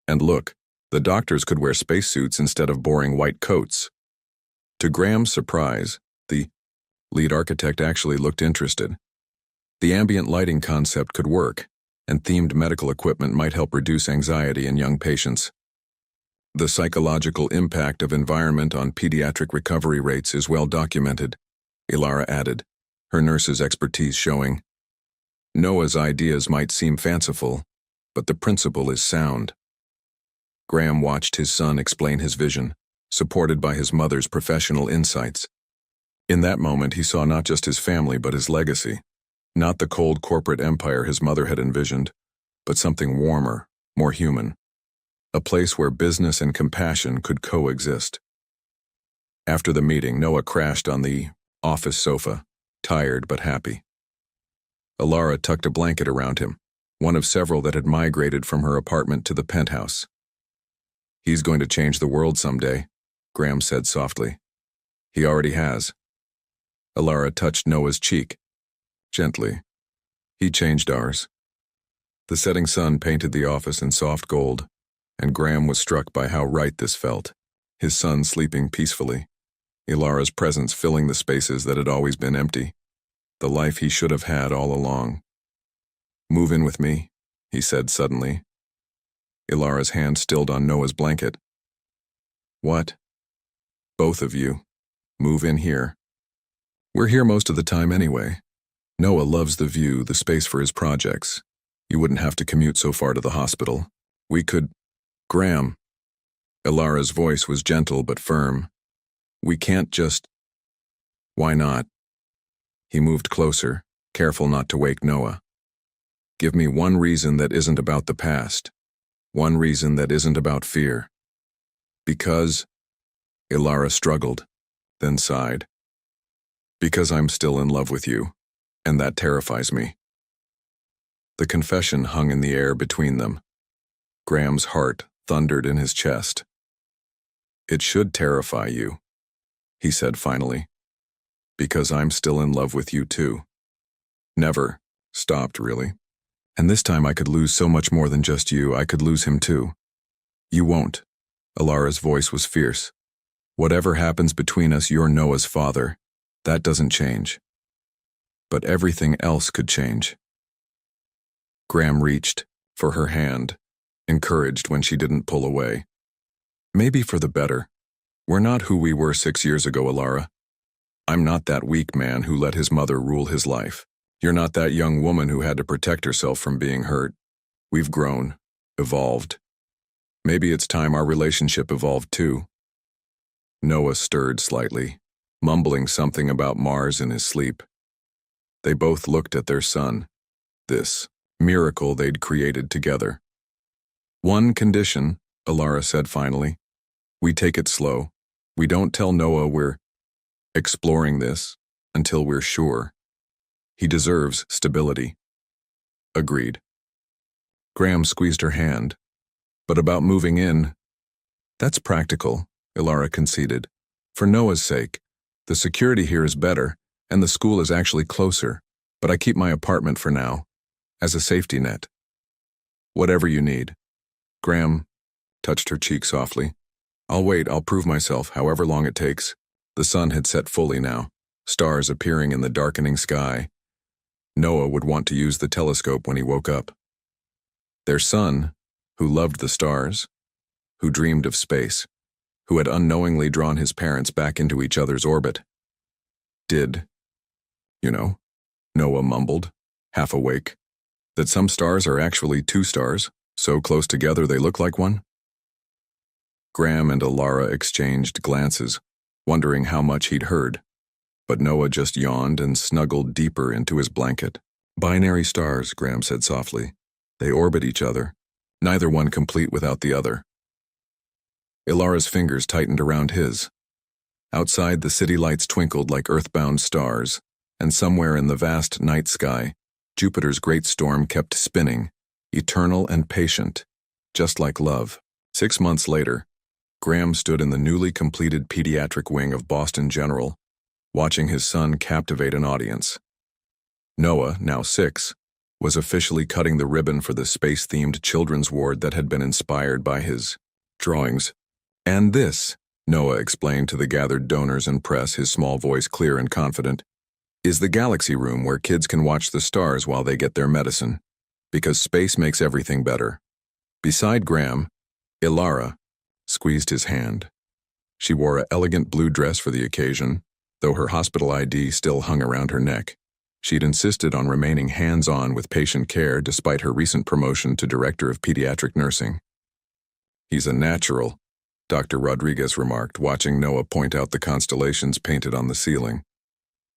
A: And look, the doctors could wear spacesuits instead of boring white coats. To Graham's surprise, the lead architect actually looked interested. The ambient lighting concept could work, and themed medical equipment might help reduce anxiety in young patients. The psychological impact of environment on pediatric recovery rates is well documented, Ilara added, her nurse's expertise showing. Noah's ideas might seem fanciful, but the principle is sound. Graham watched his son explain his vision, supported by his mother's professional insights. In that moment, he saw not just his family, but his legacy. Not the cold corporate empire his mother had envisioned, but something warmer, more human. A place where business and compassion could coexist. After the meeting, Noah crashed on the office sofa, tired but happy. Alara tucked a blanket around him, one of several that had migrated from her apartment to the penthouse. "He's going to change the world someday," Graham said softly. "He already has." Alara touched Noah's cheek, gently. "He changed ours." The setting sun painted the office in soft gold, and Graham was struck by how right this felt. His son sleeping peacefully, Alara's presence filling the spaces that had always been empty, the life he should have had all along. "Move in with me," he said suddenly. Alara's hand stilled on Noah's blanket. "What?" "Both of you. Move in here. We're here most of the time anyway. Noah loves the view, the space for his projects. You wouldn't have to commute so far to the hospital. We could—" "Graham." Alara's voice was gentle but firm. "We can't just—" "Why not?" He moved closer, careful not to wake Noah. "Give me one reason that isn't about the past. One reason that isn't about fear." "Because—" Alara struggled, then sighed. "Because I'm still in love with you, and that terrifies me." The confession hung in the air between them. Graham's heart thundered in his chest. "It should terrify you," he said finally. "Because I'm still in love with you too. Never stopped, really. And this time I could lose so much more than just you. I could lose him too." "You won't." Alara's voice was fierce. "Whatever happens between us, you're Noah's father. That doesn't change. But everything else could change." Graham reached for her hand, encouraged when she didn't pull away. "Maybe for the better. We're not who we were 6 years ago, Alara. I'm not that weak man who let his mother rule his life. You're not that young woman who had to protect herself from being hurt. We've grown, evolved. Maybe it's time our relationship evolved too." Noah stirred slightly, mumbling something about Mars in his sleep. They both looked at their son, this miracle they'd created together. "One condition," Alara said finally. "We take it slow. We don't tell Noah we're exploring this until we're sure. He deserves stability." "Agreed." Graham squeezed her hand. "But about moving in—" "That's practical," Alara conceded. "For Noah's sake. The security here is better, and the school is actually closer, but I keep my apartment for now, as a safety net." "Whatever you need." Graham touched her cheek softly. "I'll wait, I'll prove myself, however long it takes." The sun had set fully now, stars appearing in the darkening sky. Noah would want to use the telescope when he woke up. Their son, who loved the stars, who dreamed of space, who had unknowingly drawn his parents back into each other's orbit. "Did, you know," Noah mumbled, half awake, "that some stars are actually two stars, so close together they look like one?" Graham and Alara exchanged glances, wondering how much he'd heard, but Noah just yawned and snuggled deeper into his blanket. "Binary stars," Graham said softly. "They orbit each other, neither one complete without the other." Ilara's fingers tightened around his. Outside, the city lights twinkled like earthbound stars, and somewhere in the vast night sky, Jupiter's great storm kept spinning, eternal and patient, just like love. 6 months later, Graham stood in the newly completed pediatric wing of Boston General, watching his son captivate an audience. Noah, now 6, was officially cutting the ribbon for the space-themed children's ward that had been inspired by his drawings. "And this," Noah explained to the gathered donors and press, his small voice clear and confident, "is the galaxy room where kids can watch the stars while they get their medicine. Because space makes everything better." Beside Graham, Alara squeezed his hand. She wore an elegant blue dress for the occasion, though her hospital ID still hung around her neck. She'd insisted on remaining hands-on with patient care despite her recent promotion to Director of Pediatric Nursing. "He's a natural," Dr. Rodriguez remarked, watching Noah point out the constellations painted on the ceiling.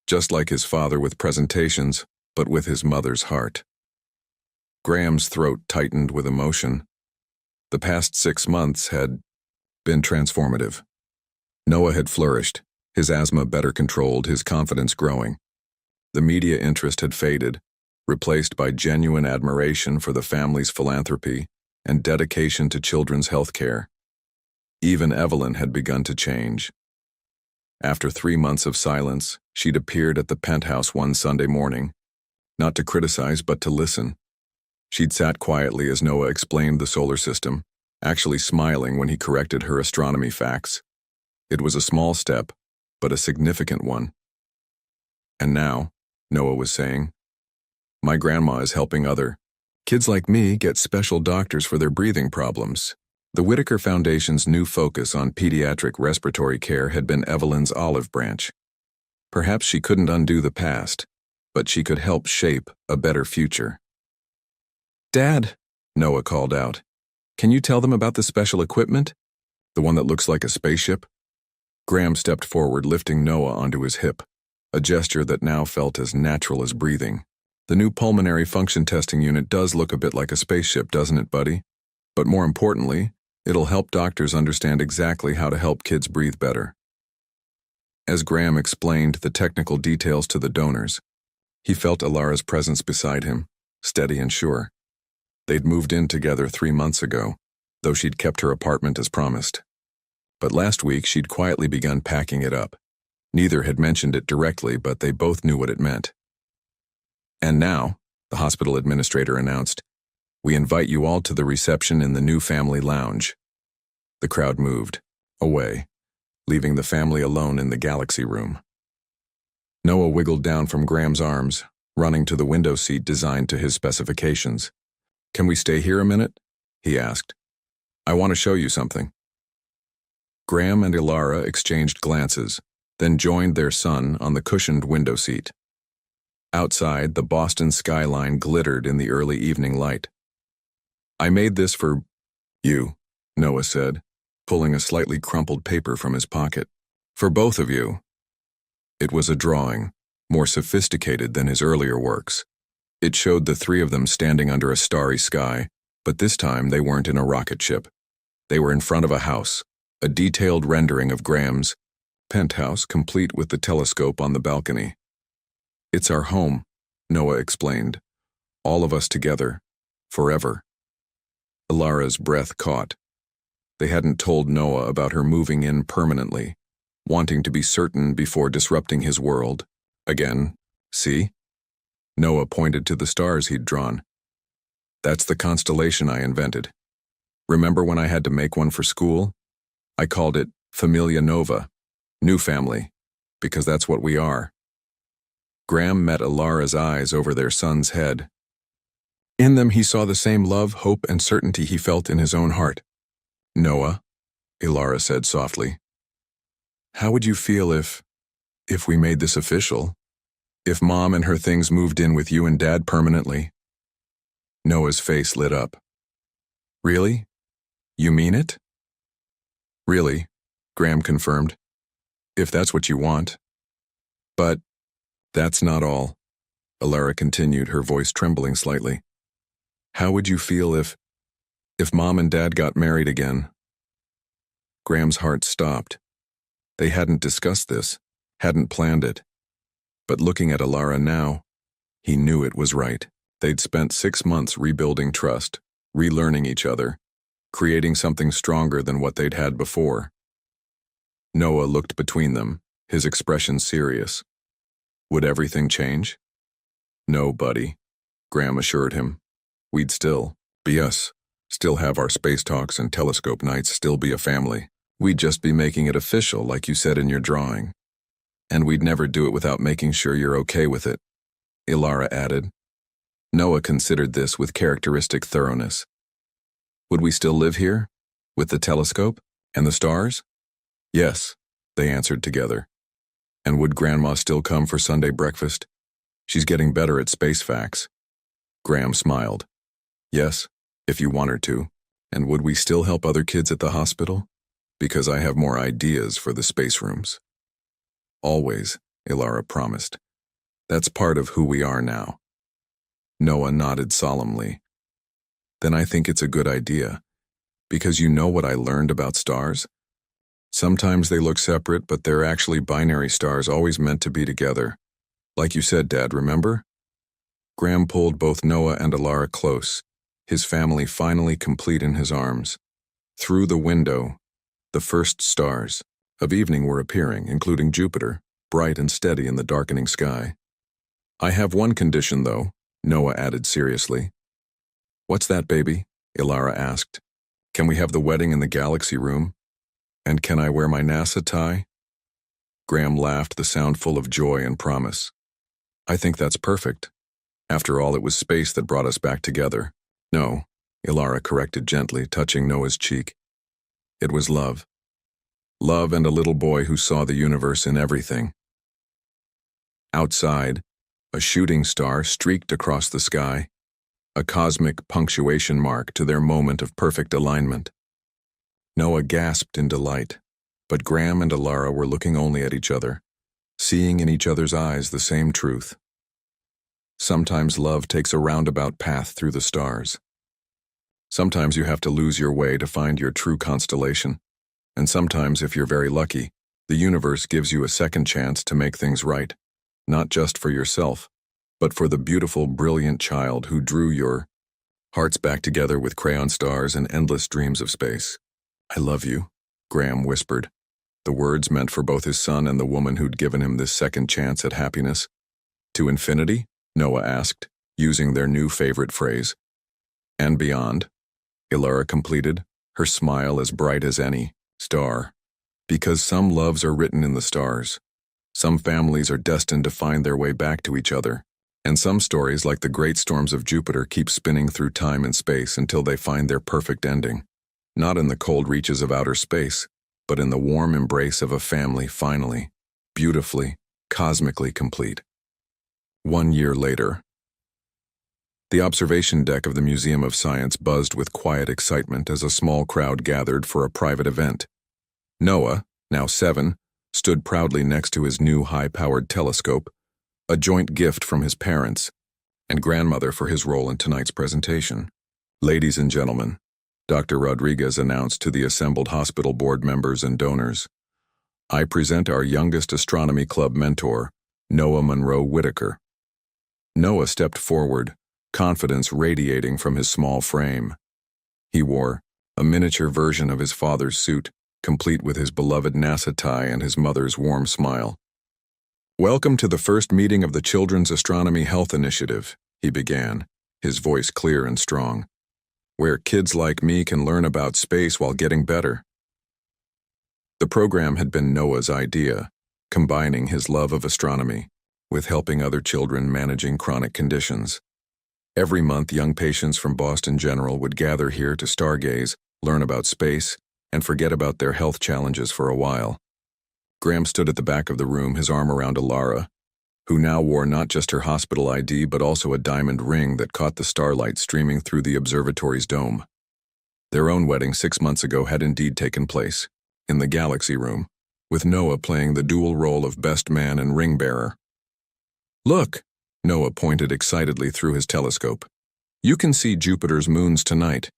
A: just like his father with presentations, but with his mother's heart. Graham's throat tightened with emotion. The past 6 months had been transformative. Noah had flourished, his asthma better controlled, his confidence growing. The media interest had faded, replaced by genuine admiration for the family's philanthropy and dedication to children's health care. Even Evelyn had begun to change. After 3 months of silence, she'd appeared at the penthouse one Sunday morning, not to criticize but to listen. She'd sat quietly as Noah explained the solar system, actually smiling when he corrected her astronomy facts. It was a small step, but a significant one. And now, Noah was saying, my grandma is helping other kids like me get special doctors for their breathing problems. The Whitaker Foundation's new focus on pediatric respiratory care had been Evelyn's olive branch. Perhaps she couldn't undo the past, but she could help shape a better future. Dad, Noah called out, can you tell them about the special equipment? The one that looks like a spaceship? Graham stepped forward, lifting Noah onto his hip, a gesture that now felt as natural as breathing. The new pulmonary function testing unit does look a bit like a spaceship, doesn't it, buddy? But more importantly, it'll help doctors understand exactly how to help kids breathe better. As Graham explained the technical details to the donors, he felt Alara's presence beside him, steady and sure. They'd moved in together 3 months ago, though she'd kept her apartment as promised. But last week she'd quietly begun packing it up. Neither had mentioned it directly, but they both knew what it meant. And now, the hospital administrator announced, we invite you all to the reception in the new family lounge. The crowd moved, away, leaving the family alone in the galaxy room. Noah wiggled down from Graham's arms, running to the window seat designed to his specifications. Can we stay here a minute? He asked. I want to show you something. Graham and Ilara exchanged glances, then joined their son on the cushioned window seat. Outside, the Boston skyline glittered in the early evening light. I made this for you, Noah said, pulling a slightly crumpled paper from his pocket. For both of you. It was a drawing, more sophisticated than his earlier works. It showed the three of them standing under a starry sky, but this time they weren't in a rocket ship. They were in front of a house, a detailed rendering of Graham's penthouse, complete with the telescope on the balcony. It's our home, Noah explained. All of us together, forever. Alara's breath caught. They hadn't told Noah about her moving in permanently, wanting to be certain before disrupting his world. Again, see? Noah pointed to the stars he'd drawn. That's the constellation I invented. Remember when I had to make one for school? I called it Familia Nova, new family, because that's what we are. Graham met Alara's eyes over their son's head. In them he saw the same love, hope, and certainty he felt in his own heart. Noah, Ilara said softly, how would you feel if we made this official? If Mom and her things moved in with you and Dad permanently? Noah's face lit up. Really? You mean it? Really, Graham confirmed. If that's what you want. But that's not all, Ilara continued, her voice trembling slightly. How would you feel if Mom and Dad got married again? Graham's heart stopped. They hadn't discussed this, hadn't planned it. But looking at Ilara now, he knew it was right. They'd spent 6 months rebuilding trust, relearning each other, creating something stronger than what they'd had before. Noah looked between them, his expression serious. Would everything change? No, buddy, Graham assured him. We'd still be us, still have our space talks and telescope nights, still be a family. We'd just be making it official, like you said in your drawing. And we'd never do it without making sure you're okay with it, Ilara added. Noah considered this with characteristic thoroughness. Would we still live here? With the telescope? And the stars? Yes, they answered together. And would Grandma still come for Sunday breakfast? She's getting better at space facts. Graham smiled. Yes, if you want her to. And would we still help other kids at the hospital? Because I have more ideas for the space rooms. Always, Ilara promised. That's part of who we are now. Noah nodded solemnly. Then I think it's a good idea. Because you know what I learned about stars? Sometimes they look separate, but they're actually binary stars always meant to be together. Like you said, Dad, remember? Graham pulled both Noah and Ilara close, his family finally complete in his arms. Through the window, the first stars of evening were appearing, including Jupiter, bright and steady in the darkening sky. I have one condition, though, Noah added seriously. What's that, baby? Ilara asked. Can we have the wedding in the galaxy room? And can I wear my NASA tie? Graham laughed, the sound full of joy and promise. I think that's perfect. After all, it was space that brought us back together. No, Ilara corrected gently, touching Noah's cheek. It was love. Love and a little boy who saw the universe in everything. Outside, a shooting star streaked across the sky, a cosmic punctuation mark to their moment of perfect alignment. Noah gasped in delight, but Graham and Ilara were looking only at each other, seeing in each other's eyes the same truth. Sometimes love takes a roundabout path through the stars. Sometimes you have to lose your way to find your true constellation, and sometimes, if you're very lucky, the universe gives you a second chance to make things right, not just for yourself, but for the beautiful, brilliant child who drew your hearts back together with crayon stars and endless dreams of space. I love you, Graham whispered, the words meant for both his son and the woman who'd given him this second chance at happiness. To infinity? Noah asked, using their new favorite phrase. And beyond, Ilara completed, her smile as bright as any star. Because some loves are written in the stars. Some families are destined to find their way back to each other. And some stories, like the great storms of Jupiter, keep spinning through time and space until they find their perfect ending. Not in the cold reaches of outer space, but in the warm embrace of a family finally, beautifully, cosmically complete. 1 year later. The observation deck of the Museum of Science buzzed with quiet excitement as a small crowd gathered for a private event. Noah, now 7, stood proudly next to his new high-powered telescope, a joint gift from his parents and grandmother for his role in tonight's presentation. Ladies and gentlemen, Dr. Rodriguez announced to the assembled hospital board members and donors, I present our youngest astronomy club mentor, Noah Monroe Whitaker. Noah stepped forward, confidence radiating from his small frame. He wore a miniature version of his father's suit, complete with his beloved NASA tie and his mother's warm smile. Welcome to the first meeting of the Children's Astronomy Health Initiative, he began, his voice clear and strong, where kids like me can learn about space while getting better. The program had been Noah's idea, combining his love of astronomy with helping other children managing chronic conditions. Every month, young patients from Boston General would gather here to stargaze, learn about space, and forget about their health challenges for a while. Graham stood at the back of the room, his arm around Ilara, who now wore not just her hospital ID but also a diamond ring that caught the starlight streaming through the observatory's dome. Their own wedding 6 months ago had indeed taken place, in the galaxy room, with Noah playing the dual role of best man and ring bearer. Look, Noah pointed excitedly through his telescope. You can see Jupiter's moons tonight.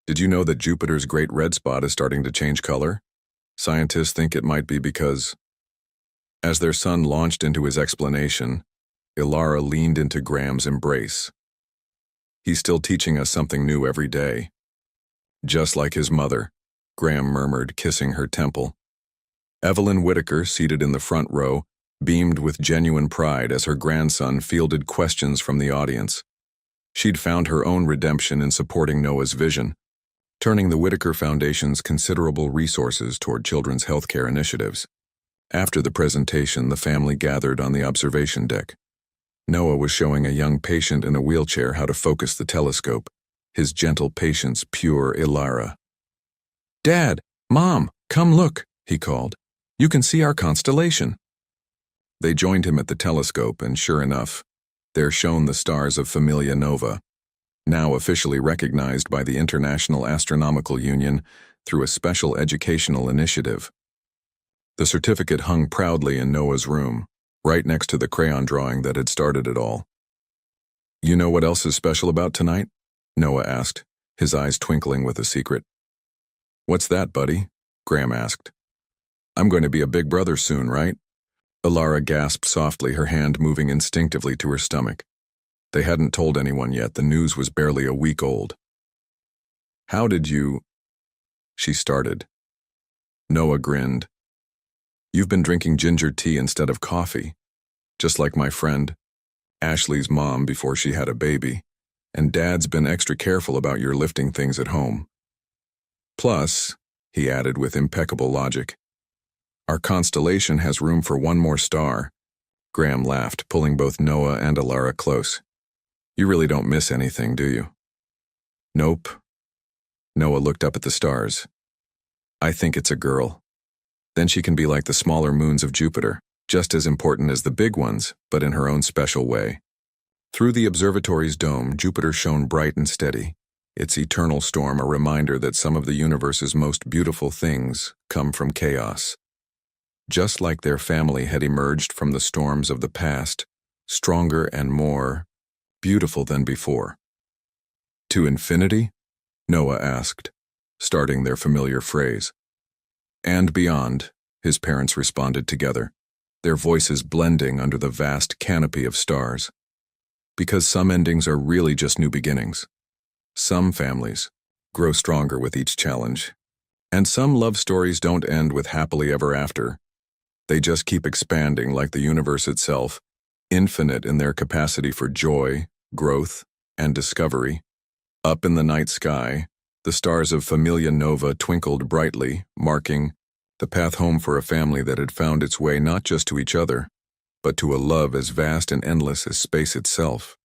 A: Did you know that Jupiter's great red spot is starting to change color? Scientists think it might be because... As their son launched into his explanation, Ilara leaned into Graham's embrace. He's still teaching us something new every day. Just like his mother, Graham murmured, kissing her temple. Evelyn Whitaker, seated in the front row, beamed with genuine pride as her grandson fielded questions from the audience. She'd found her own redemption in supporting Noah's vision, turning the Whitaker Foundation's considerable resources toward children's healthcare initiatives. After the presentation, the family gathered on the observation deck. Noah was showing a young patient in a wheelchair how to focus the telescope, his gentle patience pure Ilara. Dad, Mom, come look, he called. You can see our constellation. They joined him at the telescope, and sure enough, there shone the stars of Familia Nova, now officially recognized by the International Astronomical Union through a special educational initiative. The certificate hung proudly in Noah's room, right next to the crayon drawing that had started it all. "You know what else is special about tonight?" Noah asked, his eyes twinkling with a secret. "What's that, buddy?" Graham asked. "I'm going to be a big brother soon, right?" Alara gasped softly, her hand moving instinctively to her stomach. They hadn't told anyone yet. The news was barely a week old. "How did you—" she started. Noah grinned. "You've been drinking ginger tea instead of coffee, just like my friend Ashley's mom before she had a baby, and Dad's been extra careful about your lifting things at home. Plus," he added with impeccable logic, "our constellation has room for one more star." Graham laughed, pulling both Noah and Alara close. "You really don't miss anything, do you?" "Nope." Noah looked up at the stars. "I think it's a girl. Then she can be like the smaller moons of Jupiter, just as important as the big ones, but in her own special way." Through the observatory's dome, Jupiter shone bright and steady, its eternal storm a reminder that some of the universe's most beautiful things come from chaos. Just like their family had emerged from the storms of the past, stronger and more beautiful than before. "To infinity?" Noah asked, starting their familiar phrase. "And beyond," his parents responded together, their voices blending under the vast canopy of stars. Because some endings are really just new beginnings. Some families grow stronger with each challenge. And some love stories don't end with happily ever after. They just keep expanding like the universe itself, infinite in their capacity for joy, growth, and discovery. Up in the night sky, the stars of Familia Nova twinkled brightly, marking the path home for a family that had found its way not just to each other, but to a love as vast and endless as space itself.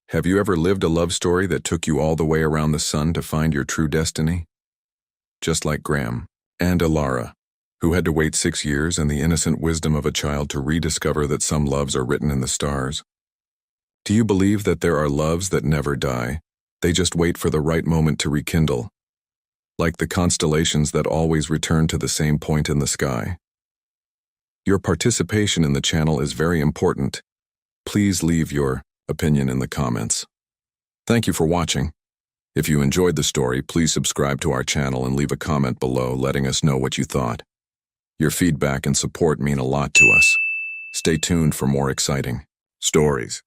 A: Have you ever lived a love story that took you all the way around the sun to find your true destiny? Just like Graham and Alara, who had to wait 6 years and the innocent wisdom of a child to rediscover that some loves are written in the stars. Do you believe that there are loves that never die? They just wait for the right moment to rekindle, like the constellations that always return to the same point in the sky. Your participation in the channel is very important. Please leave your opinion in the comments. Thank you for watching. If you enjoyed the story, please subscribe to our channel and leave a comment below letting us know what you thought. Your feedback and support mean a lot to us. Stay tuned for more exciting stories.